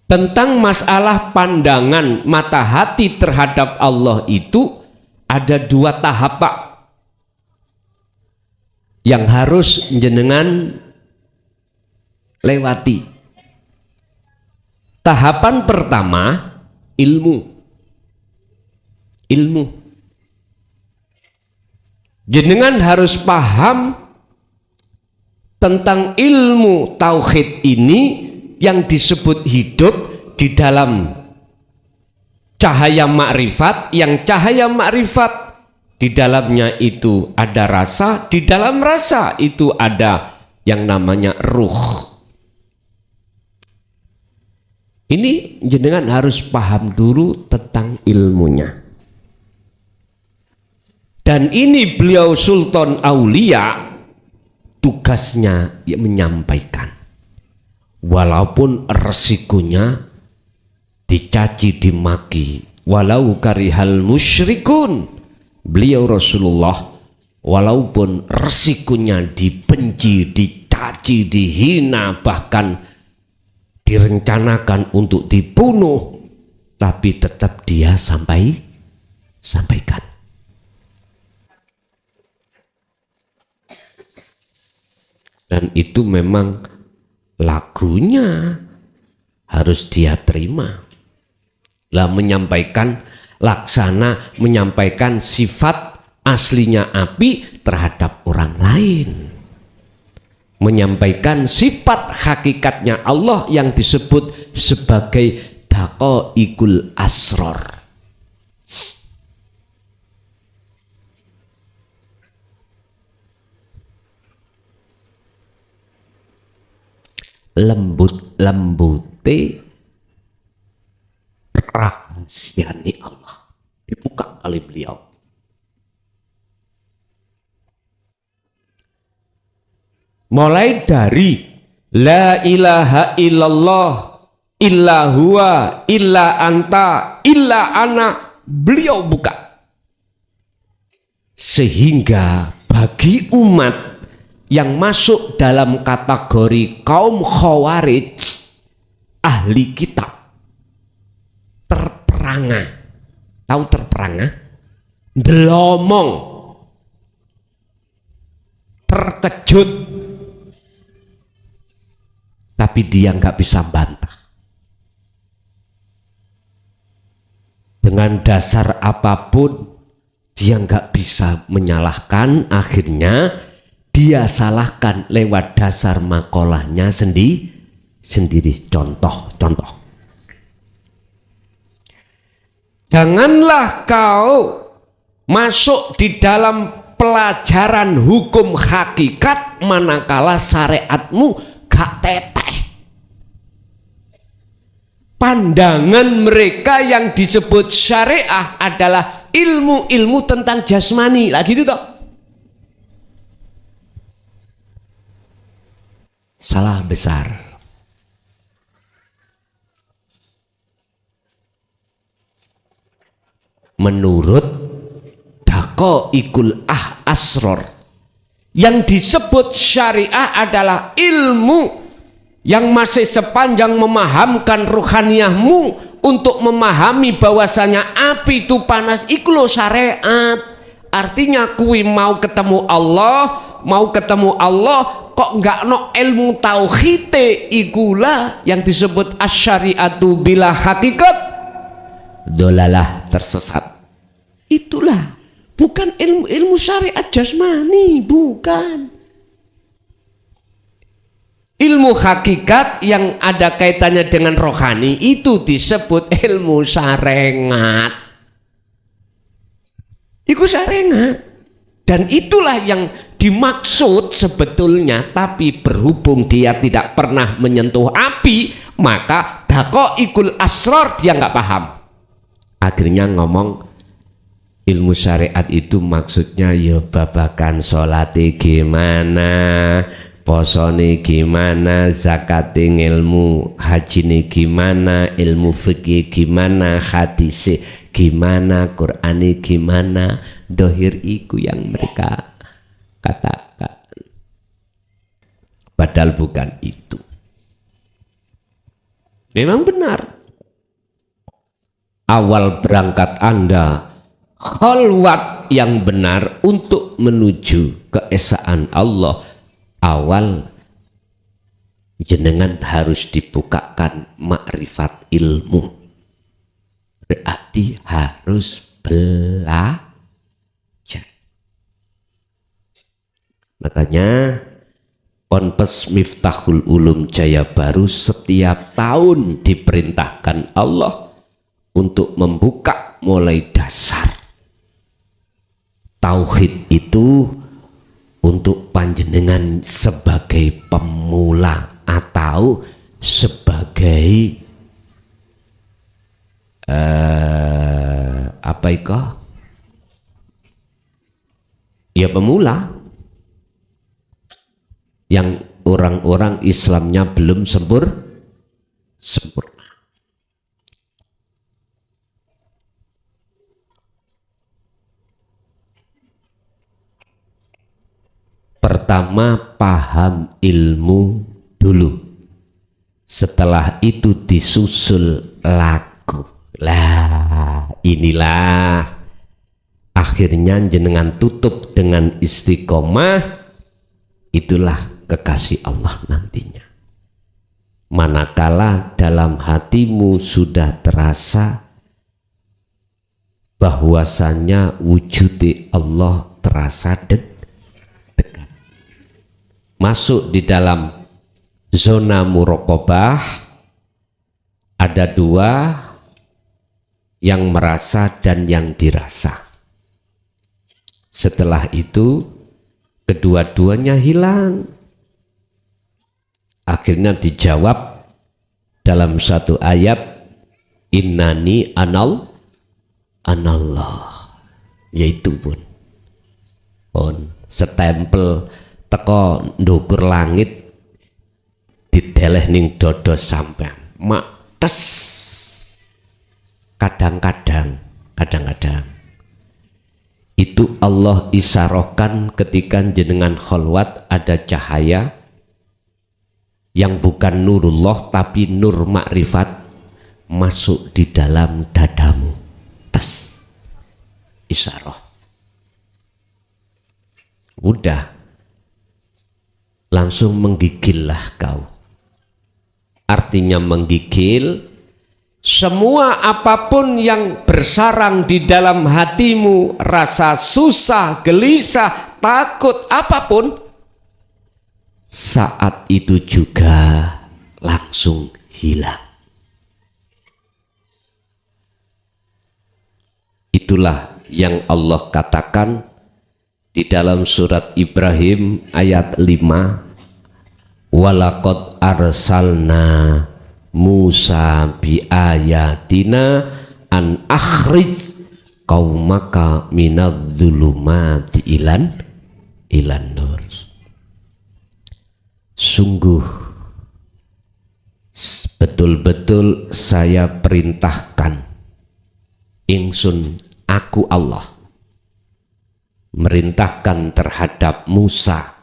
Tentang masalah pandangan mata hati terhadap Allah itu ada dua tahap Pak, yang harus jenengan lewati. Tahapan pertama ilmu. Jenengan harus paham tentang ilmu tauhid ini yang disebut hidup di dalam cahaya makrifat, yang cahaya makrifat di dalamnya itu ada rasa, di dalam rasa itu ada yang namanya ruh. Ini jenengan harus paham dulu tentang ilmunya. Dan ini beliau Sultan Aulia, tugasnya menyampaikan. Walaupun resikonya dicaci dimaki, walau karihal musyrikun, beliau Rasulullah walaupun resikonya dibenci, dicaci, dihina, bahkan direncanakan untuk dibunuh, tapi tetap dia sampaikan. Dan itu memang lagunya harus dia terima. Lah menyampaikan laksana, menyampaikan sifat aslinya api terhadap orang lain. Menyampaikan sifat hakikatnya Allah yang disebut sebagai daqaiqul asrar. Lembut-lembute rahasiane Allah dibuka oleh beliau. mulai dari la ilaha illallah illa huwa illa anta illa ana, beliau buka. Sehingga bagi umat yang masuk dalam kategori kaum khawarij, ahli kitab, terperangah, tahu terperangah, delomong, terkejut, tapi dia nggak bisa bantah. Dengan dasar apapun dia nggak bisa menyalahkan, akhirnya dia salahkan lewat dasar makolahnya sendiri. Contoh. Janganlah kau masuk di dalam pelajaran hukum hakikat manakala syariatmu gak teteh. Pandangan mereka yang disebut syariah adalah ilmu-ilmu tentang jasmani, lah gitu toh. Salah besar. Menurut Daqaiqul Asrar, yang disebut syariah adalah ilmu yang masih sepanjang memahamkan ruhaniyahmu untuk memahami bahwasanya api itu panas, iku lo syariat. Artinya kui mau ketemu Allah kok nggak no ilmu tauhid, ikulah yang disebut asyariatu bila hakikat, dolalah, tersesat. Itulah bukan ilmu syariat jasmani, bukan. Ilmu hakikat yang ada kaitannya dengan rohani itu disebut ilmu syariat. Itu syariat. Dan itulah yang dimaksud sebetulnya, tapi berhubung dia tidak pernah menyentuh api, maka Daqaiqul Asrar dia nggak paham. Akhirnya ngomong ilmu syariat itu maksudnya ya babakan sholati gimana, posone gimana, zakati ilmu, haji gimana, ilmu fikih gimana, hadis gimana, Qur'ani gimana, dohir iku yang mereka katakan. Padahal bukan itu. Memang benar. Awal berangkat Anda khalwat yang benar untuk menuju keesaan Allah, awal jenengan harus dibukakan makrifat ilmu, berarti harus belajar. Makanya Ponpes Miftahul Ulum Jaya Baru setiap tahun diperintahkan Allah untuk membuka mulai dasar tauhid itu untuk panjenengan sebagai pemula atau sebagai apa itu? Ya pemula yang orang-orang Islamnya belum sempurna. Pertama paham ilmu dulu, setelah itu disusul laku. Lah inilah akhirnya jenengan tutup dengan istiqomah, itulah kekasih Allah nantinya. Manakala dalam hatimu sudah terasa bahwasannya wujud Allah terasa dekat, masuk di dalam zona muraqabah, ada dua, yang merasa dan yang dirasa. Setelah itu kedua-duanya hilang. Akhirnya dijawab dalam satu ayat, innani anallah, yaitu pun stempel teko ndukur langit dideleh ning dodo sampean mak tes. Kadang-kadang itu Allah isarohkan ketika jenengan kholwat ada cahaya yang bukan nurullah tapi nur makrifat masuk di dalam dadamu. Tes isaroh. Udah langsung menggigillah kau. Artinya menggigil, semua apapun yang bersarang di dalam hatimu, rasa susah, gelisah, takut, apapun, saat itu juga langsung hilang. Itulah yang Allah katakan di dalam surat Ibrahim ayat 5, walaqad arsalna Musa bi ayatina an akhrij qaumaka minadh-dhulumati ilan nur. Sungguh betul-betul saya perintahkan ingsun, aku Allah merintahkan terhadap Musa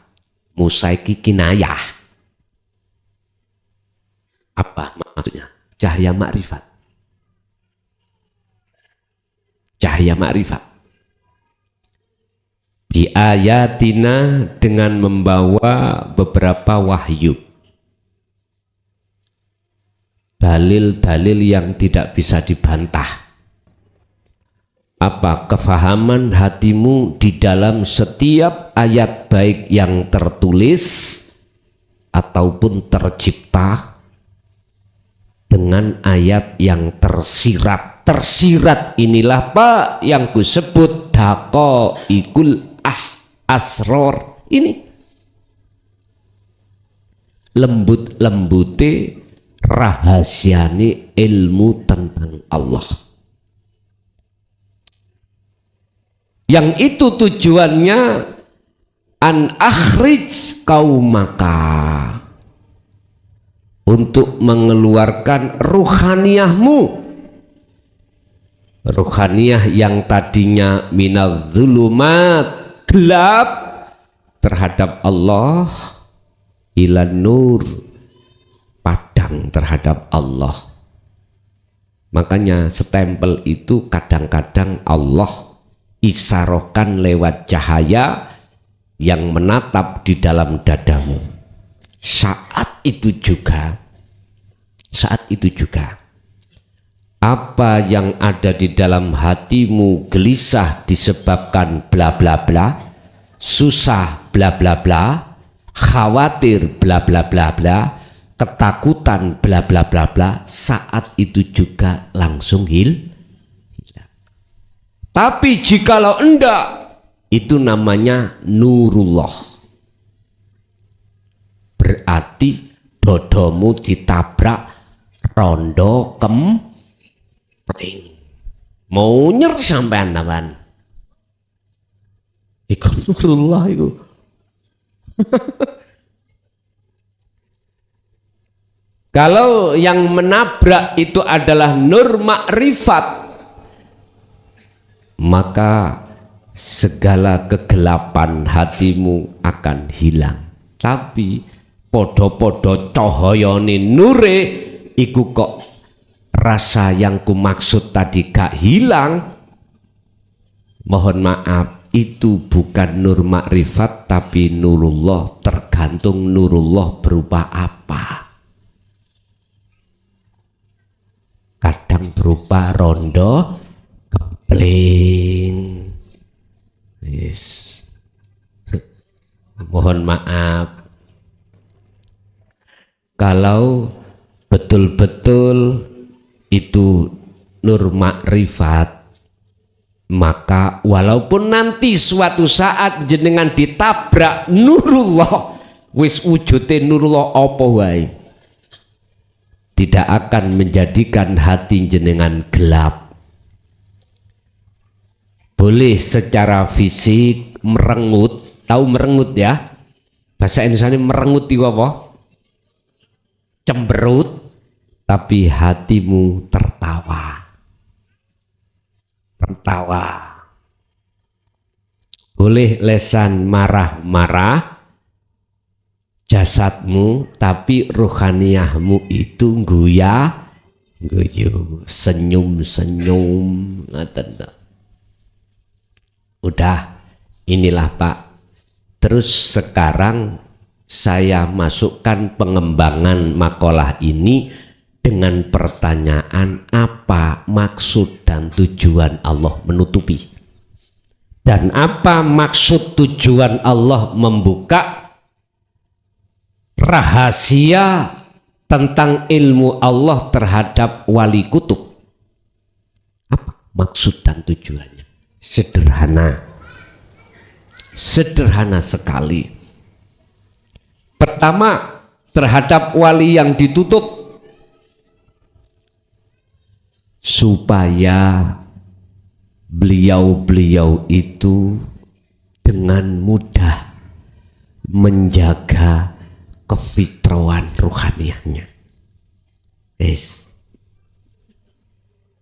iki kinayah. Apa maksudnya? Cahaya makrifat. Cahaya makrifat. Bi ayatina, dengan membawa beberapa wahyu. Dalil-dalil yang tidak bisa dibantah. Apa kefahaman hatimu di dalam setiap ayat baik yang tertulis ataupun tercipta dengan ayat yang tersirat. Tersirat inilah Pak yang kusebut daqaiqul asror. Ini lembut-lembute rahasiane ilmu tentang Allah. Yang itu tujuannya an akhrij qaumaka, untuk mengeluarkan ruhaniyahmu, ruhaniyah yang tadinya minadh-dhulumat, gelap terhadap Allah, ilan nur, padang terhadap Allah. Makanya stempel itu kadang-kadang Allah isarohkan lewat cahaya yang menatap di dalam dadamu. Saat itu juga apa yang ada di dalam hatimu gelisah disebabkan bla bla bla, susah bla bla bla, khawatir bla bla bla bla, ketakutan bla bla bla bla, saat itu juga langsung hilang. Tapi jikalau enggak, itu namanya nurullah. Berarti dodomu ditabrak rondo kempring. Mau nyer sampean taman. Iku nurullah itu. Kalau yang menabrak itu adalah nur makrifat, maka segala kegelapan hatimu akan hilang. Tapi podo-podo cahayane nure iku kok rasa yang kumaksud tadi gak hilang. Mohon maaf, itu bukan nur makrifat tapi nurullah. Tergantung nurullah berupa apa. Kadang berupa rondo kepling. Yes. Mohon maaf, kalau betul-betul itu nur makrifat, maka walaupun nanti suatu saat jenengan ditabrak nurullah, wis wujute nurullah apa wae, tidak akan menjadikan hati jenengan gelap. Boleh secara fisik merengut, tahu merengut ya, Bahasa Indonesia ini merengut itu apa? Cemberut, tapi hatimu tertawa. Tertawa. Boleh lesan marah-marah, jasadmu, tapi rohaniyahmu itu guya, guyu, senyum-senyum. Udah, inilah Pak. Terus sekarang saya masukkan pengembangan makalah ini dengan pertanyaan apa maksud dan tujuan Allah menutupi, dan apa maksud tujuan Allah membuka rahasia tentang ilmu Allah terhadap wali kutub. Apa maksud dan tujuannya? Sederhana sekali. Pertama, terhadap wali yang ditutup, supaya beliau-beliau itu dengan mudah menjaga kefitrahan rohaniahnya.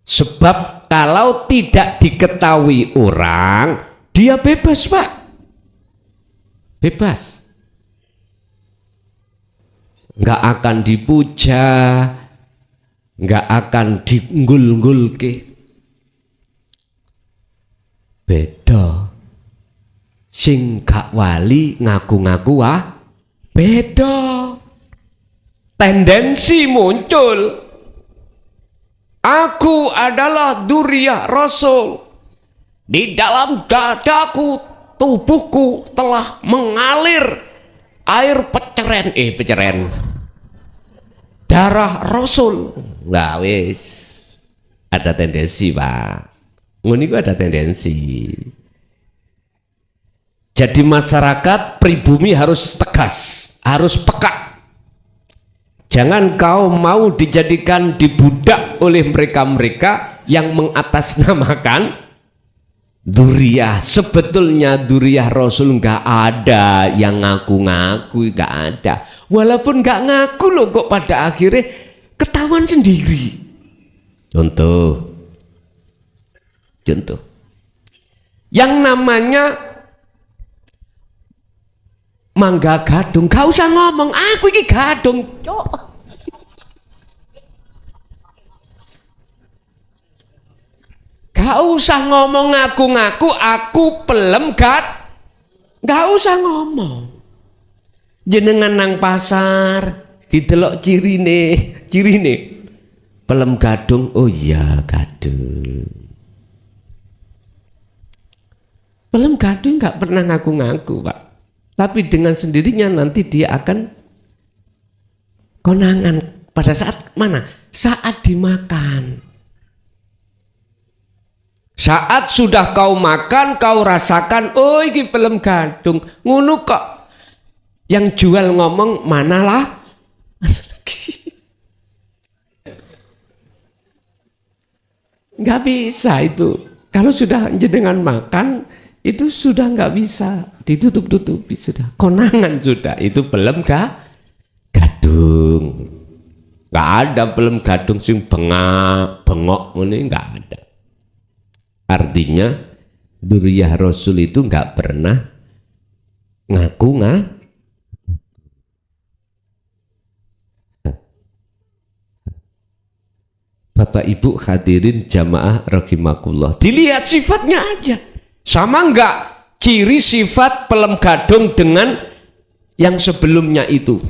Sebab kalau tidak diketahui orang, dia bebas Pak, bebas, nggak akan dipuja, nggak akan diunggul-unggulke. Beda sing gak wali ngaku-ngaku beda, tendensi muncul, aku adalah dzurriyyah Rasul, di dalam dadaku, tubuhku telah mengalir air peceren darah Rasul. Nah wis ada tendensi Pak, ngene iku ada tendensi. Jadi masyarakat pribumi harus tegas, harus peka. Jangan kau mau dijadikan dibudak oleh mereka-mereka yang mengatasnamakan dzurriyyah. Sebetulnya dzurriyyah Rasul nggak ada yang ngaku-ngaku, nggak ada. Walaupun nggak ngaku loh, kok pada akhirnya ketahuan sendiri. Contoh yang namanya Mangga Gadung, gak usah ngomong aku ini gadung, cok. Gak usah ngomong ngaku-ngaku aku pelem gak usah ngomong. Jenengan nang pasar didelok cirine pelem gadung, oh iya gadung. Pelem gadung gak pernah ngaku-ngaku Pak, tapi dengan sendirinya nanti dia akan konangan. Pada saat mana? Saat dimakan. Saat sudah kau makan, kau rasakan, oh ini pelem gadung, ngono kok. Yang jual ngomong manalah. Nggak bisa itu. Kalau sudah jenengan makan, itu sudah nggak bisa ditutup-tutupi, sudah konangan, sudah itu pelem gadung. Nggak ada pelem gadung sing bengok ini, nggak ada. Artinya dzurriyyah Rasul itu nggak pernah ngaku-ngaku. Bapak Ibu hadirin jamaah rahimakumullah, dilihat sifatnya aja. Sama enggak ciri sifat pelem gadung dengan yang sebelumnya itu,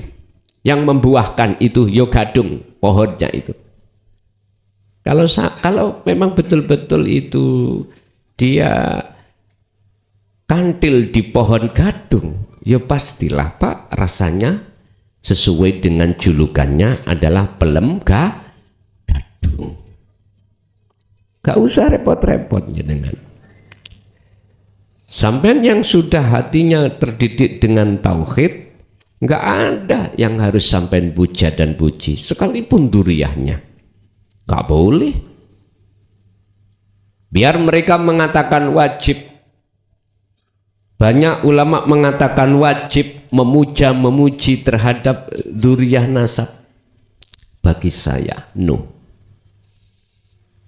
yang membuahkan itu, yo gadung pohonnya itu. Kalau memang betul-betul itu dia kantil di pohon gadung, ya pastilah Pak rasanya sesuai dengan julukannya adalah pelem gadung. Gak usah repot-repot jenengan. Sampai yang sudah hatinya terdidik dengan tauhid, nggak ada yang harus sampai puja dan puji, sekalipun dzurriyyahnya, nggak boleh. Biar mereka mengatakan wajib. Banyak ulama mengatakan wajib, memuja memuji terhadap dzurriyyah nasab? Bagi saya no.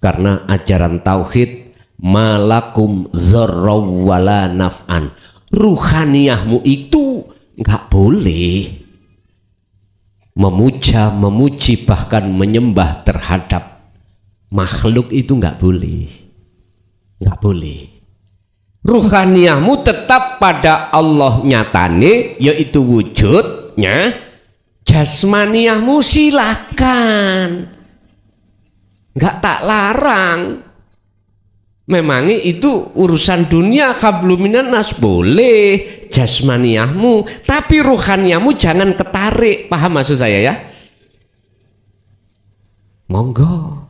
Karena ajaran tauhid malakum dzarraw wala naf'an, ruhaniyahmu itu nggak boleh memuja memuji bahkan menyembah terhadap makhluk, itu nggak boleh, nggak boleh. Ruhaniyahmu tetap pada Allah nyatane, yaitu wujudnya. Jasmaniyahmu silakan, nggak tak larang. Memangnya itu urusan dunia, habluminan nas boleh jasmaniyahmu, tapi ruhaniyahmu jangan ketarik. Paham maksud saya ya? Monggo.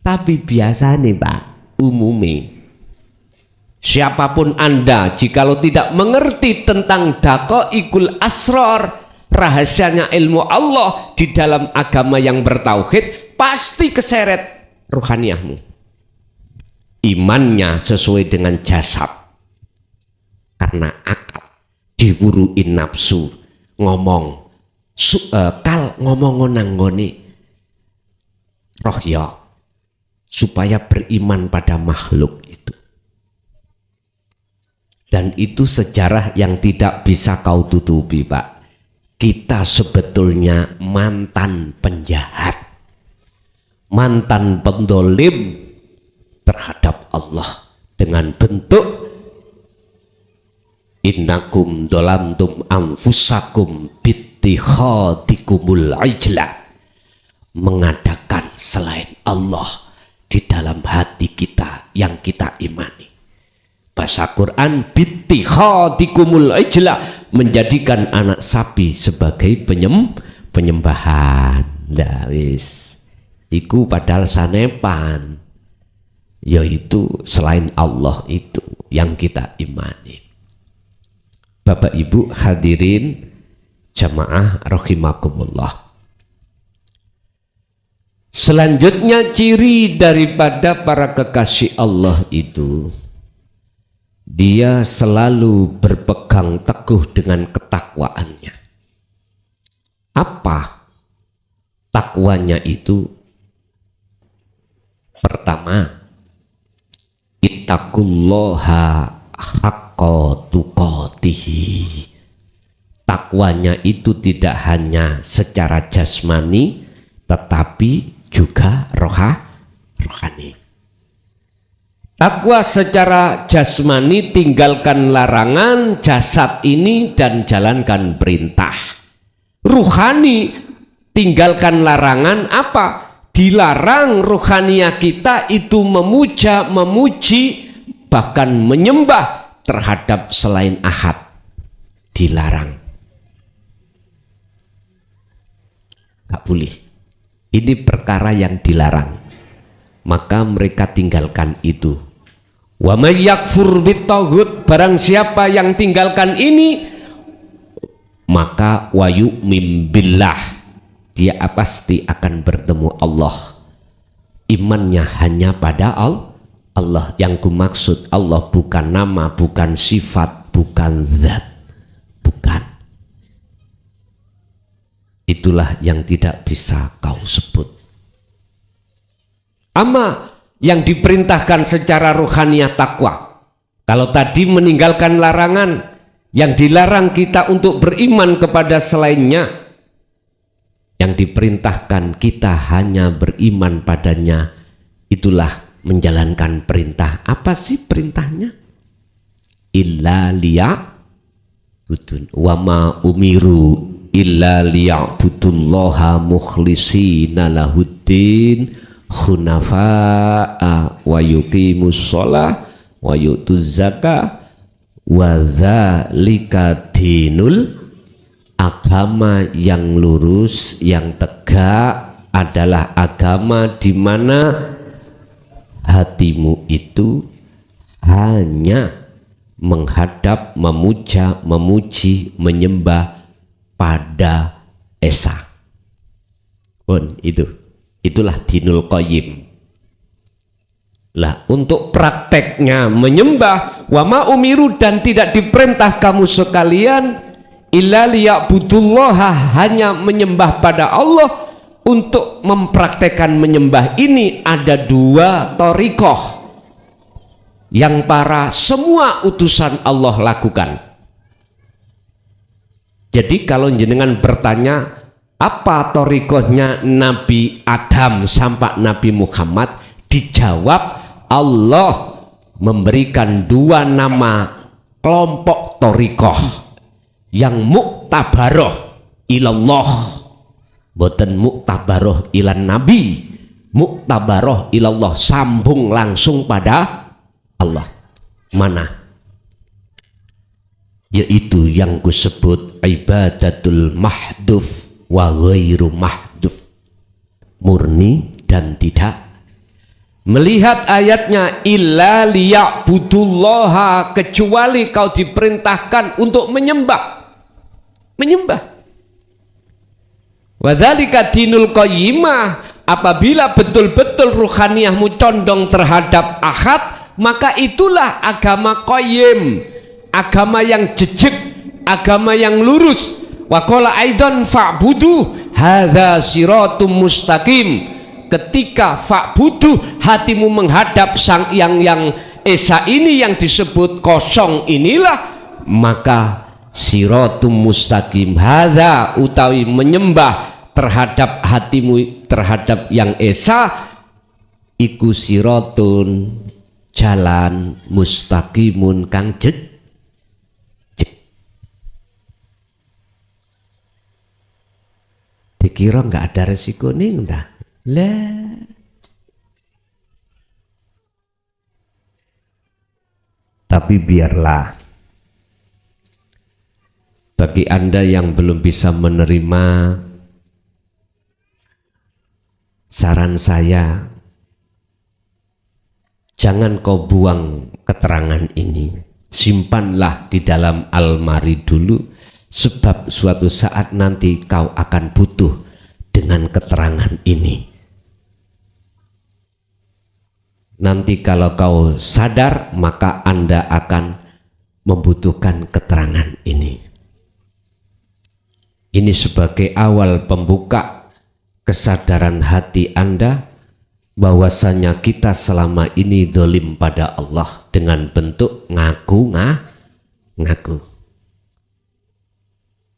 Tapi biasa nih Pak, umumnya siapapun Anda, jikalau tidak mengerti tentang daqaiqul asrar, rahasianya ilmu Allah di dalam agama yang bertauhid, pasti keseret ruhaniyahmu. Imannya sesuai dengan jasad, karena akal diwuruin nafsu, ngomong ngomong nanggone roh ya, supaya beriman pada makhluk itu. Dan itu sejarah yang tidak bisa kau tutupi Pak. Kita sebetulnya mantan penjahat, mantan pendolim terhadap Allah dengan bentuk innakum dolamtum anfusakum bittikhadikumul ijla, mengadakan selain Allah di dalam hati kita yang kita imani. Bahasa Quran bittikhadikumul ijla, menjadikan anak sapi sebagai penyembahan. Nah, wis iku padahal sanepan, yaitu selain Allah itu yang kita imani. Bapak Ibu hadirin jamaah rahimakumullah. Selanjutnya ciri daripada para kekasih Allah itu, dia selalu berpegang teguh dengan ketakwaannya. Apa takwanya itu? Pertama, ittaqullaha haqqa tuqatih. Takwanya itu tidak hanya secara jasmani, tetapi juga rohani. Takwa secara jasmani, tinggalkan larangan jasad ini dan jalankan perintah. Ruhani, tinggalkan larangan apa? Dilarang ruhaniyah kita itu memuja, memuji, bahkan menyembah terhadap selain ahad. Dilarang. Gak boleh. Ini perkara yang dilarang. Maka mereka tinggalkan itu. Wa may yakfur bitaghut, barang siapa yang tinggalkan ini, maka wa yu'min billah, dia pasti akan bertemu Allah. Imannya hanya pada Allah. Yang kumaksud Allah bukan nama, bukan sifat, bukan zat, bukan. Itulah yang tidak bisa kau sebut. Ama yang diperintahkan secara ruhaniyah takwa. Kalau tadi meninggalkan larangan, yang dilarang kita untuk beriman kepada selainnya, yang diperintahkan kita hanya beriman padanya, itulah menjalankan perintah. Apa sih perintahnya? Illa liya'budun wa ma umiru illa liya'budullaha mukhlishina lahuddin khunafa'a wa yuqimus shalah wa yu'tuz zakah wa dzalika dinul. Agama yang lurus, yang tegak adalah agama di mana hatimu itu hanya menghadap, memuja, memuji, menyembah pada Esa. Itulah dinul qayyim. Lah, untuk prakteknya menyembah wa ma umiru, dan tidak diperintah kamu sekalian illa liya'budullaha, hanya menyembah pada Allah. Untuk mempraktekkan menyembah ini ada dua thariqah yang para semua utusan Allah lakukan. Jadi kalau jenengan bertanya apa thariqahnya Nabi Adam sampai Nabi Muhammad, dijawab Allah memberikan dua nama kelompok thariqah yang muktabaroh ilallah, boten muktabaroh ilan nabi, muktabaroh ilallah, sambung langsung pada Allah. Mana? Yaitu yang kusebut ibadatul mahduf wa ghairu mahduf, murni dan tidak. Melihat ayatnya illa liya'budullaha, kecuali kau diperintahkan untuk menyembah. Wadzalika dinul qayyimah, apabila betul-betul ruhaniyahmu condong terhadap ahad, maka itulah agama qayyim, agama yang jejeg, agama yang lurus. Wa qala aidan fa'budu hadza siratum mustaqim. Ketika fa'budu, hatimu menghadap sang yang esa ini yang disebut kosong inilah, maka siratum mustaqim, hadza utawi menyembah terhadap hatimu terhadap yang esa iku siratun, jalan mustaqimun kang jejeg. Dikira nggak ada resiko nih entah lah. Tapi biarlah, bagi Anda yang belum bisa menerima saran saya, jangan kau buang keterangan ini, simpanlah di dalam almari dulu, sebab suatu saat nanti kau akan butuh dengan keterangan ini. Nanti kalau kau sadar, maka Anda akan membutuhkan keterangan ini. Ini sebagai awal pembuka kesadaran hati Anda bahwasanya kita selama ini zalim pada Allah dengan bentuk ngaku.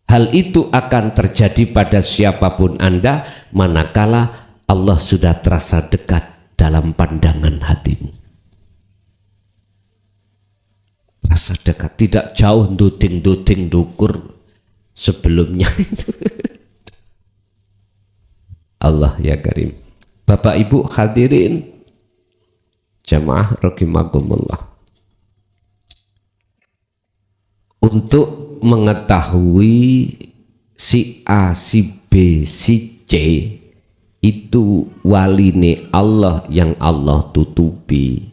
Hal itu akan terjadi pada siapapun Anda manakala Allah sudah terasa dekat dalam pandangan hatimu. Terasa dekat, tidak jauh duding dukur sebelumnya itu. Allah ya Karim. Bapak Ibu hadirin jamaah rahimakumullah, untuk mengetahui si A, si B, si C itu waline Allah yang Allah tutupi,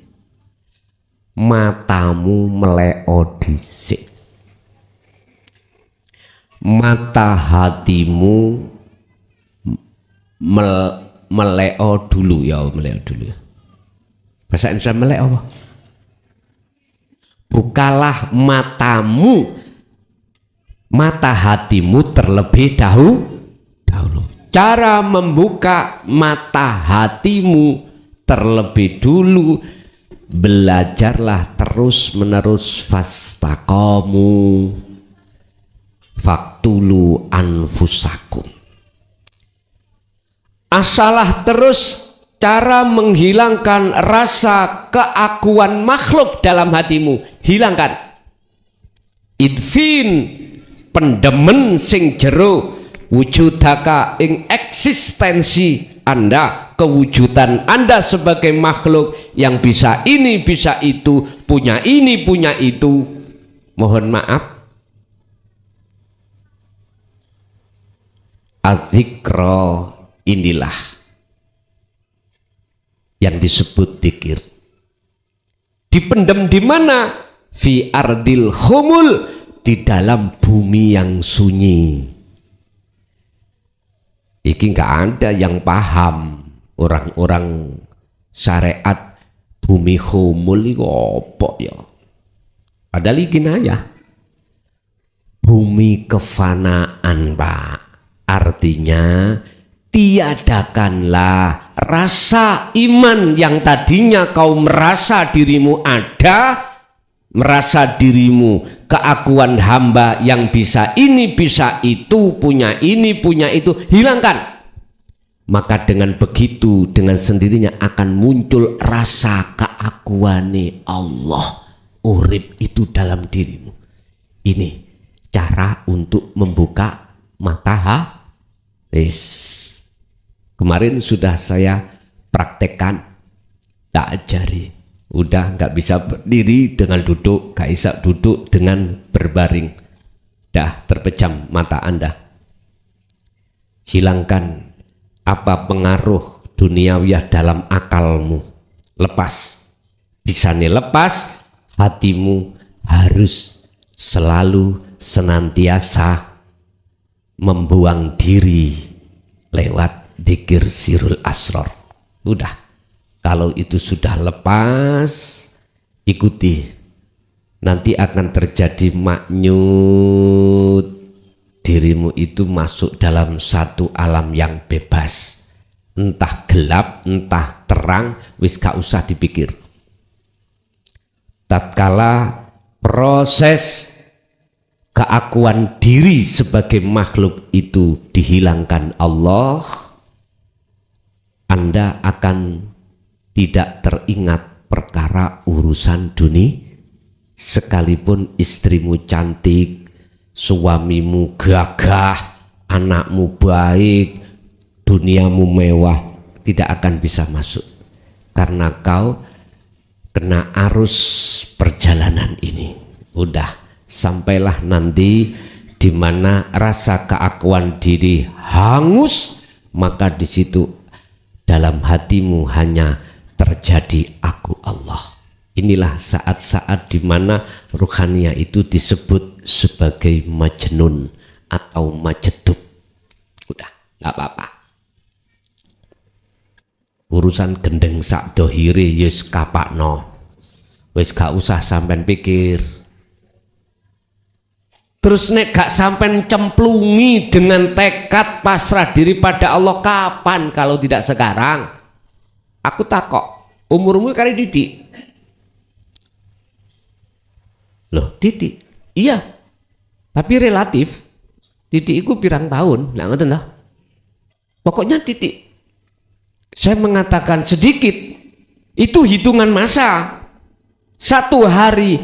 matamu meleo dhisik, mata hatimu meleo dulu ya, meleo dulu. Bahasa Indonesia meleo apa? Bukalah matamu, mata hatimu terlebih dahulu. Cara membuka mata hatimu terlebih dulu, belajarlah terus menerus fastaqamu faktulu anfusakum. Asalah terus cara menghilangkan rasa keakuan makhluk dalam hatimu, hilangkan. Idfin, pendemen sing jero wujudaka ing eksistensi Anda, kewujudan Anda sebagai makhluk yang bisa ini, bisa itu, punya ini, punya itu. Mohon maaf, adzikra inilah yang disebut dzikir. Dipendam di mana? Fi ardil khumul, di dalam bumi yang sunyi. Iki nggak ada yang paham, orang-orang syariat bumi khumul itu apa ya? Padahal iki naya. bumi kefanaan, Pak. Artinya tiadakanlah rasa iman yang tadinya kau merasa dirimu ada, merasa dirimu keakuan hamba yang bisa ini bisa itu, punya ini punya itu, hilangkan. Maka dengan begitu, dengan sendirinya akan muncul rasa keakuane Allah urip itu dalam dirimu. Ini cara untuk membuka mata hati. Kemarin sudah saya praktekkan, tak ajari. Udah nggak bisa berdiri dengan duduk, nggak bisa duduk dengan berbaring. Dah terpejam mata Anda. Hilangkan apa pengaruh duniawiyah dalam akalmu. Lepas. Bisa nih lepas, hatimu harus selalu senantiasa membuang diri lewat dzikir sirul asror. Udah, kalau itu sudah lepas, ikuti. Nanti akan terjadi maknyut. Dirimu itu masuk dalam satu alam yang bebas. Entah gelap, entah terang, wis gak usah dipikir. Tatkala proses keakuan diri sebagai makhluk itu dihilangkan Allah, Anda akan tidak teringat perkara urusan dunia. Sekalipun istrimu cantik, suamimu gagah, anakmu baik, duniamu mewah, tidak akan bisa masuk. Karena kau kena arus perjalanan ini. Udah, sampailah nanti di mana rasa keakuan diri hangus, maka di situ dalam hatimu hanya terjadi aku Allah. Inilah saat-saat di mana ruhaniyah itu disebut sebagai majnun atau majedub. Udah, nggak apa-apa. Urusan gendeng sak dohiri yus kapakno, wis gak usah sampean pikir. Terus nek gak sampean cemplungi dengan tekad pasrah diri pada Allah, kapan kalau tidak sekarang? Aku takok, umurmu kali didik. Loh, didik? Iya, tapi relatif. Didik itu pirang tahun, nggak ngerti dah. Pokoknya didik. Saya mengatakan sedikit, itu hitungan masa. Satu hari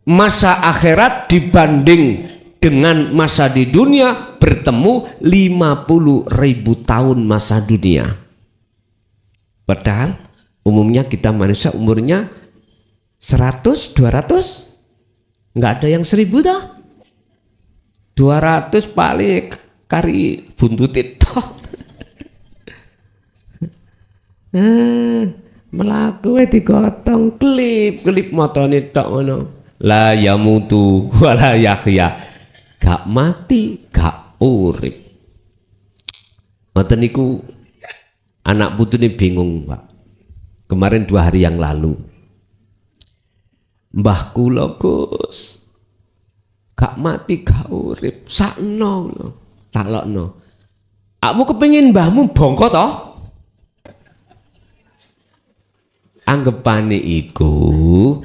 masa akhirat dibanding dengan masa di dunia bertemu 50.000 tahun masa dunia. Padahal umumnya kita manusia umurnya 100, 200. Nggak ada yang 1000 dah. 200 paling kari buntutit toh. Melaku digotong klip motone tok ngono. La yamutu wala yahya. Gak mati, gak urip. Ngoten niku anak putune bingung, Pak. Kemarin 2 hari yang lalu. Mbah kula Gus gak mati gak urip sakno lho, talokno. Akmu kepengin mbahmu bongko toh? Anggapane iku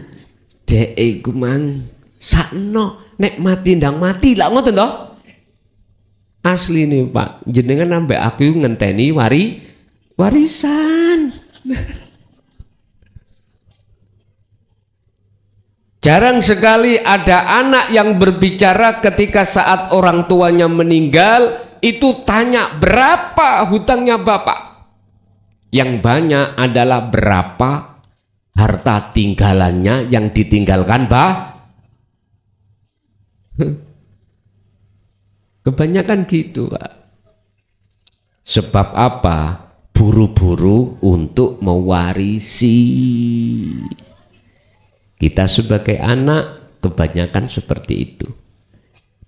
dek iku mang sakno nek mati ndang mati lah ngoten toh? Asli nih Pak, jenengan ambek aku ngenteni warisan. Jarang sekali ada anak yang berbicara ketika saat orang tuanya meninggal, itu tanya berapa hutangnya bapak. Yang banyak adalah berapa harta tinggalannya yang ditinggalkan Kebanyakan gitu, Pak. Sebab apa? Buru-buru untuk mewarisi. Kita sebagai anak kebanyakan seperti itu.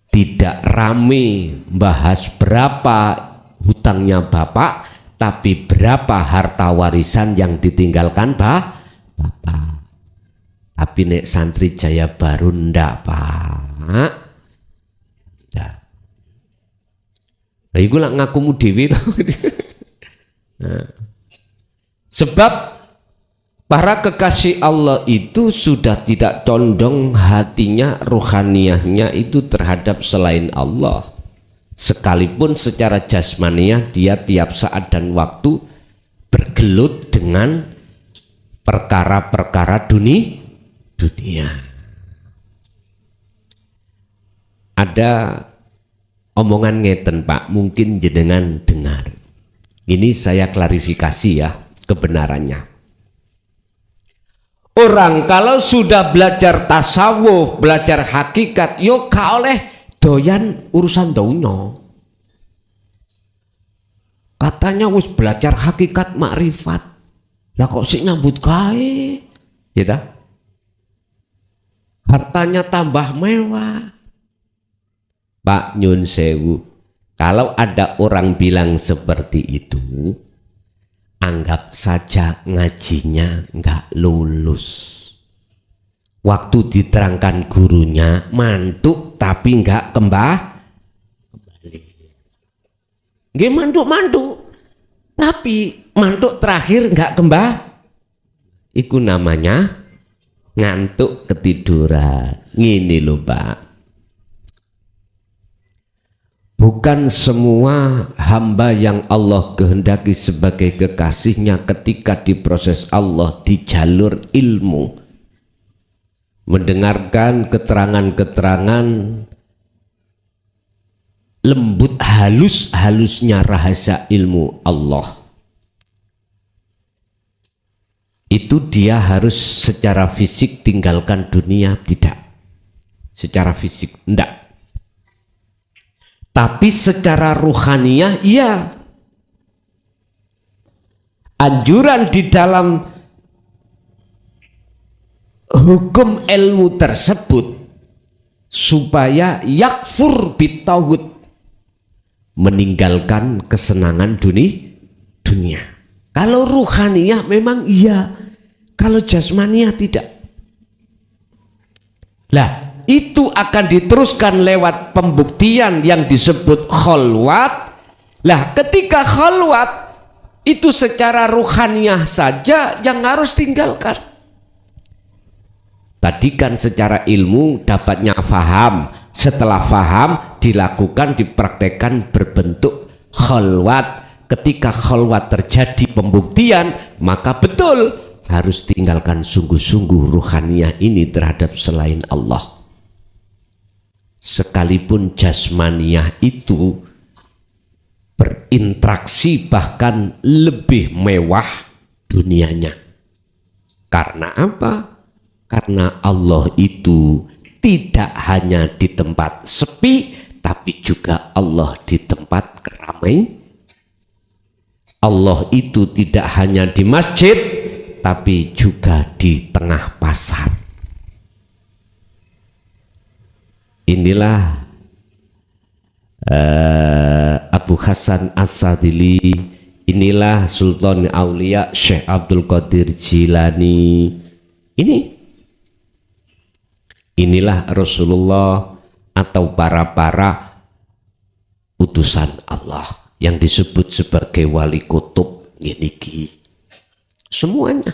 Tidak rame bahas berapa hutangnya bapak, tapi berapa harta warisan yang ditinggalkan bapak. Tapi nek santri Jaya Baru ndak, Pak. Lah iku lak ngakumu dhewe to. Nah, sebab para kekasih Allah itu sudah tidak condong hatinya, ruhaniyahnya itu terhadap selain Allah. Sekalipun secara jasmaniah dia tiap saat dan waktu bergelut dengan perkara-perkara dunia. Ada omongan ngeten Pak, mungkin jenengan dengar. Ini saya klarifikasi ya kebenarannya. Orang kalau sudah belajar tasawuf, belajar hakikat, yo gak oleh doyan urusan dunia. Katanya wis belajar hakikat makrifat. Lah kok sih nyambut gawe? Gitu. Hartanya tambah mewah. Pak nyun sewu, kalau ada orang bilang seperti itu, anggap saja ngajinya nggak lulus. Waktu diterangkan gurunya mantuk tapi nggak kembali. Nggih mantuk, tapi mantuk terakhir nggak kembali. Iku namanya ngantuk ketiduran. Ngini lho Pak. Bukan semua hamba yang Allah kehendaki sebagai kekasihnya ketika diproses Allah di jalur ilmu, mendengarkan keterangan-keterangan lembut halus-halusnya rahasia ilmu Allah, itu dia harus secara fisik tinggalkan dunia, tidak secara fisik, enggak. Tapi secara ruhaniyah iya. Anjuran di dalam hukum ilmu tersebut supaya yakfur bitauhid, meninggalkan kesenangan dunia. Kalau ruhaniyah memang iya, kalau jasmaniyah tidak. Lah itu akan diteruskan lewat pembuktian yang disebut khalwat. Lah ketika khalwat itu secara ruhaniyah saja yang harus tinggalkan. Tadi kan secara ilmu dapatnya faham, setelah faham dilakukan, dipraktekkan berbentuk khalwat. Ketika khalwat terjadi pembuktian, maka betul harus tinggalkan sungguh-sungguh ruhaniyah ini terhadap selain Allah. Sekalipun jasmaniyah itu berinteraksi bahkan lebih mewah dunianya. Karena apa? Karena Allah itu tidak hanya di tempat sepi, tapi juga Allah di tempat keramaian. Allah itu tidak hanya di masjid, tapi juga di tengah pasar. Inilah Abu Hasan As-Sadili, inilah Sultan Aulia Syekh Abdul Qadir Jilani. Inilah Rasulullah atau para utusan Allah yang disebut sebagai wali kutub ini semuanya.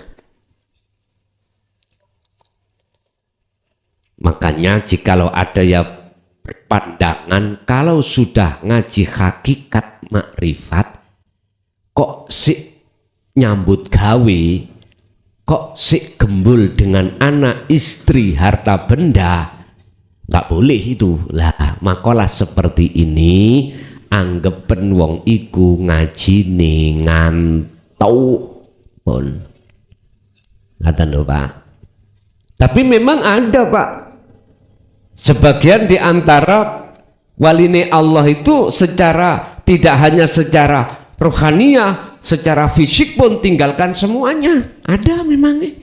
Makanya jikalau ada yang berpandangan kalau sudah ngaji hakikat makrifat kok si nyambut gawe, kok si gembul dengan anak istri harta benda, nggak boleh itu lah. Makalah seperti ini anggepen wong iku ngajine ngantuk pun ngaten lho Pak. Tapi memang ada Pak, sebagian di antara waline Allah itu secara tidak hanya secara rohaniyah, secara fisik pun tinggalkan semuanya. Ada memangnya.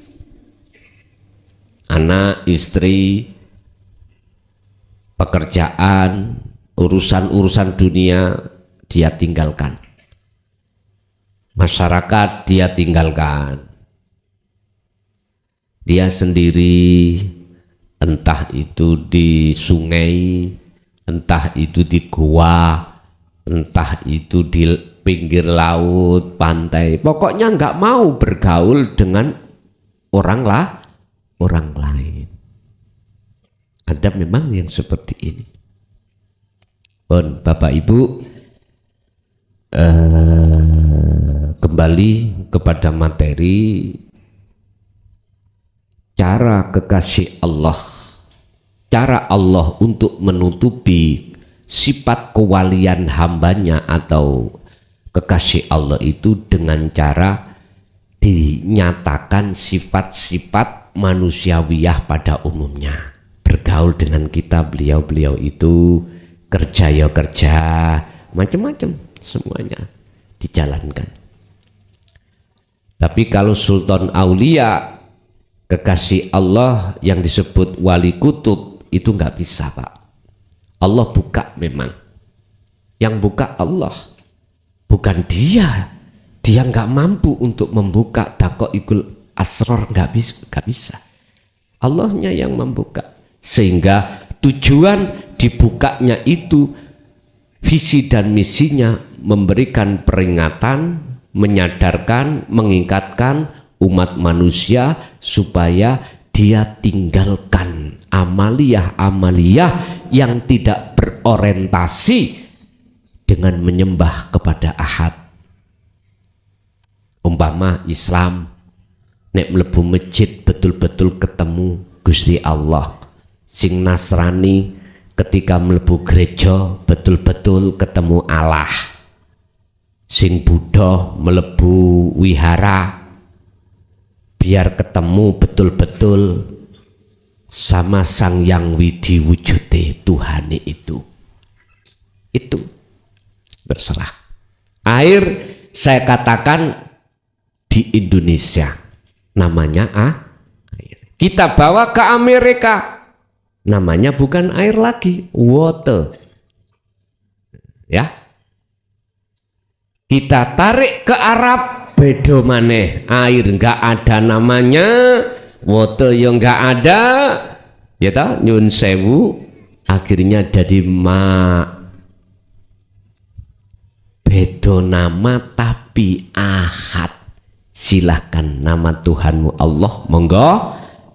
Anak, istri, pekerjaan, urusan-urusan dunia dia tinggalkan. Masyarakat dia tinggalkan. Dia sendiri, entah itu di sungai, entah itu di gua, entah itu di pinggir laut, pantai, pokoknya nggak mau bergaul dengan orang lain. Ada memang yang seperti ini. Bapak Ibu, kembali kepada materi cara kekasih Allah, cara Allah untuk menutupi sifat kewalian hambanya atau kekasih Allah itu dengan cara dinyatakan sifat-sifat manusiawiyah pada umumnya. Bergaul dengan kita, beliau-beliau itu kerja ya kerja, macam-macam semuanya dijalankan. Tapi kalau Sultan Aulia, kekasih Allah yang disebut wali kutub, itu nggak bisa, Pak. Allah buka memang, yang buka Allah, bukan dia. Dia nggak mampu untuk membuka daqaiqul asrar, nggak bisa. Allahnya yang membuka, sehingga tujuan dibukanya itu, visi dan misinya memberikan peringatan, menyadarkan, mengingatkan umat manusia supaya dia tinggalkan amaliyah-amaliyah yang tidak berorientasi dengan menyembah kepada ahad. Umpama Islam, nek mlebu masjid betul-betul ketemu Gusti Allah. Sing Nasrani ketika mlebu gereja betul-betul ketemu Allah. Sing Buddha mlebu wihara biar ketemu betul-betul sama Sang Yang Widi Wujude Tuhan itu berserah. Air saya katakan di Indonesia namanya air. Kita bawa ke Amerika namanya bukan air lagi, water. Ya. Kita tarik ke Arab, beda maneh, air enggak ada namanya, water yang enggak ada. Ya toh, nyun sewu, akhirnya jadi beda nama tapi ahad. Silahkan nama Tuhanmu Allah, monggo.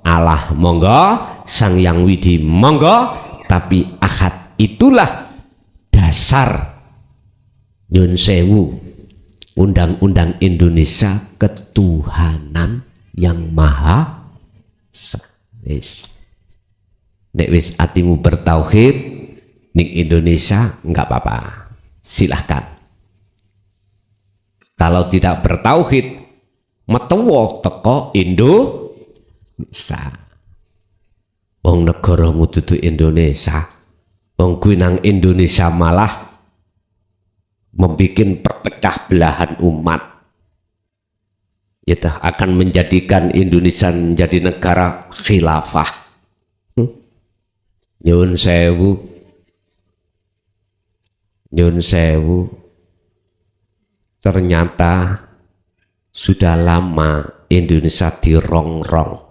Allah monggo, Sang Yang Widi monggo, tapi ahad itulah dasar nyun sewu undang-undang Indonesia, ketuhanan yang maha esa. Nek wis atimu bertauhid ning Indonesia enggak apa-apa, silahkan. Kalau tidak bertauhid metuwo teko Indonesia. Wong negaramu dudu Indonesia, wong kuwi nang Indonesia malah membikin perpecah belahan umat. Itu akan menjadikan Indonesia menjadi negara khilafah. Nyun sewu, ternyata sudah lama Indonesia dirongrong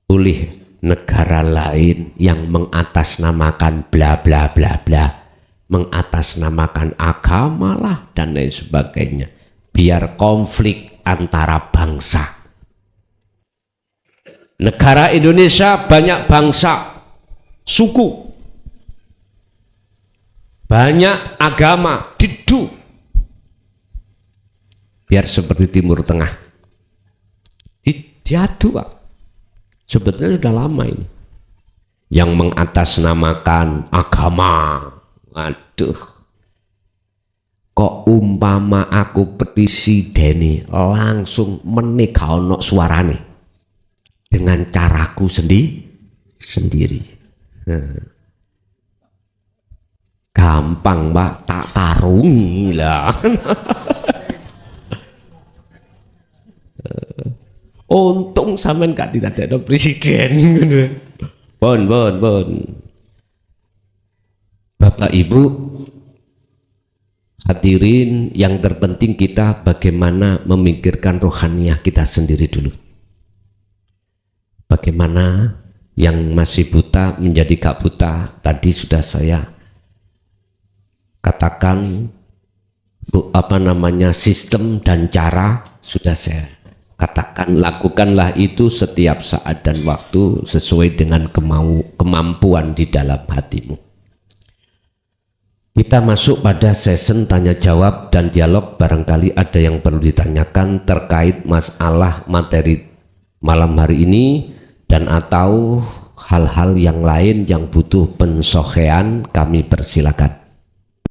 oleh negara lain yang mengatasnamakan bla bla bla bla, mengatasnamakan agama lah dan lain sebagainya, biar konflik antara bangsa. Negara Indonesia banyak bangsa, suku, banyak agama, didu, biar seperti Timur Tengah diadu, Pak. Sebetulnya sudah lama ini yang mengatasnamakan agama. Aduh, kok umpama aku presiden langsung menikah ono suarane dengan caraku sendiri. Gampang, Pak, tak tarungi lah. Untung sampean gak tidak ada presiden. Bon. Bapak Ibu hadirin, yang terpenting kita bagaimana memikirkan rohaniah kita sendiri dulu. Bagaimana yang masih buta menjadi gak buta. Tadi sudah saya katakan sistem dan cara sudah saya katakan. Lakukanlah itu setiap saat dan waktu sesuai dengan kemampuan di dalam hatimu. Kita masuk pada session tanya jawab dan dialog. Barangkali ada yang perlu ditanyakan terkait masalah materi malam hari ini dan atau hal-hal yang lain yang butuh pensohean, kami persilakan.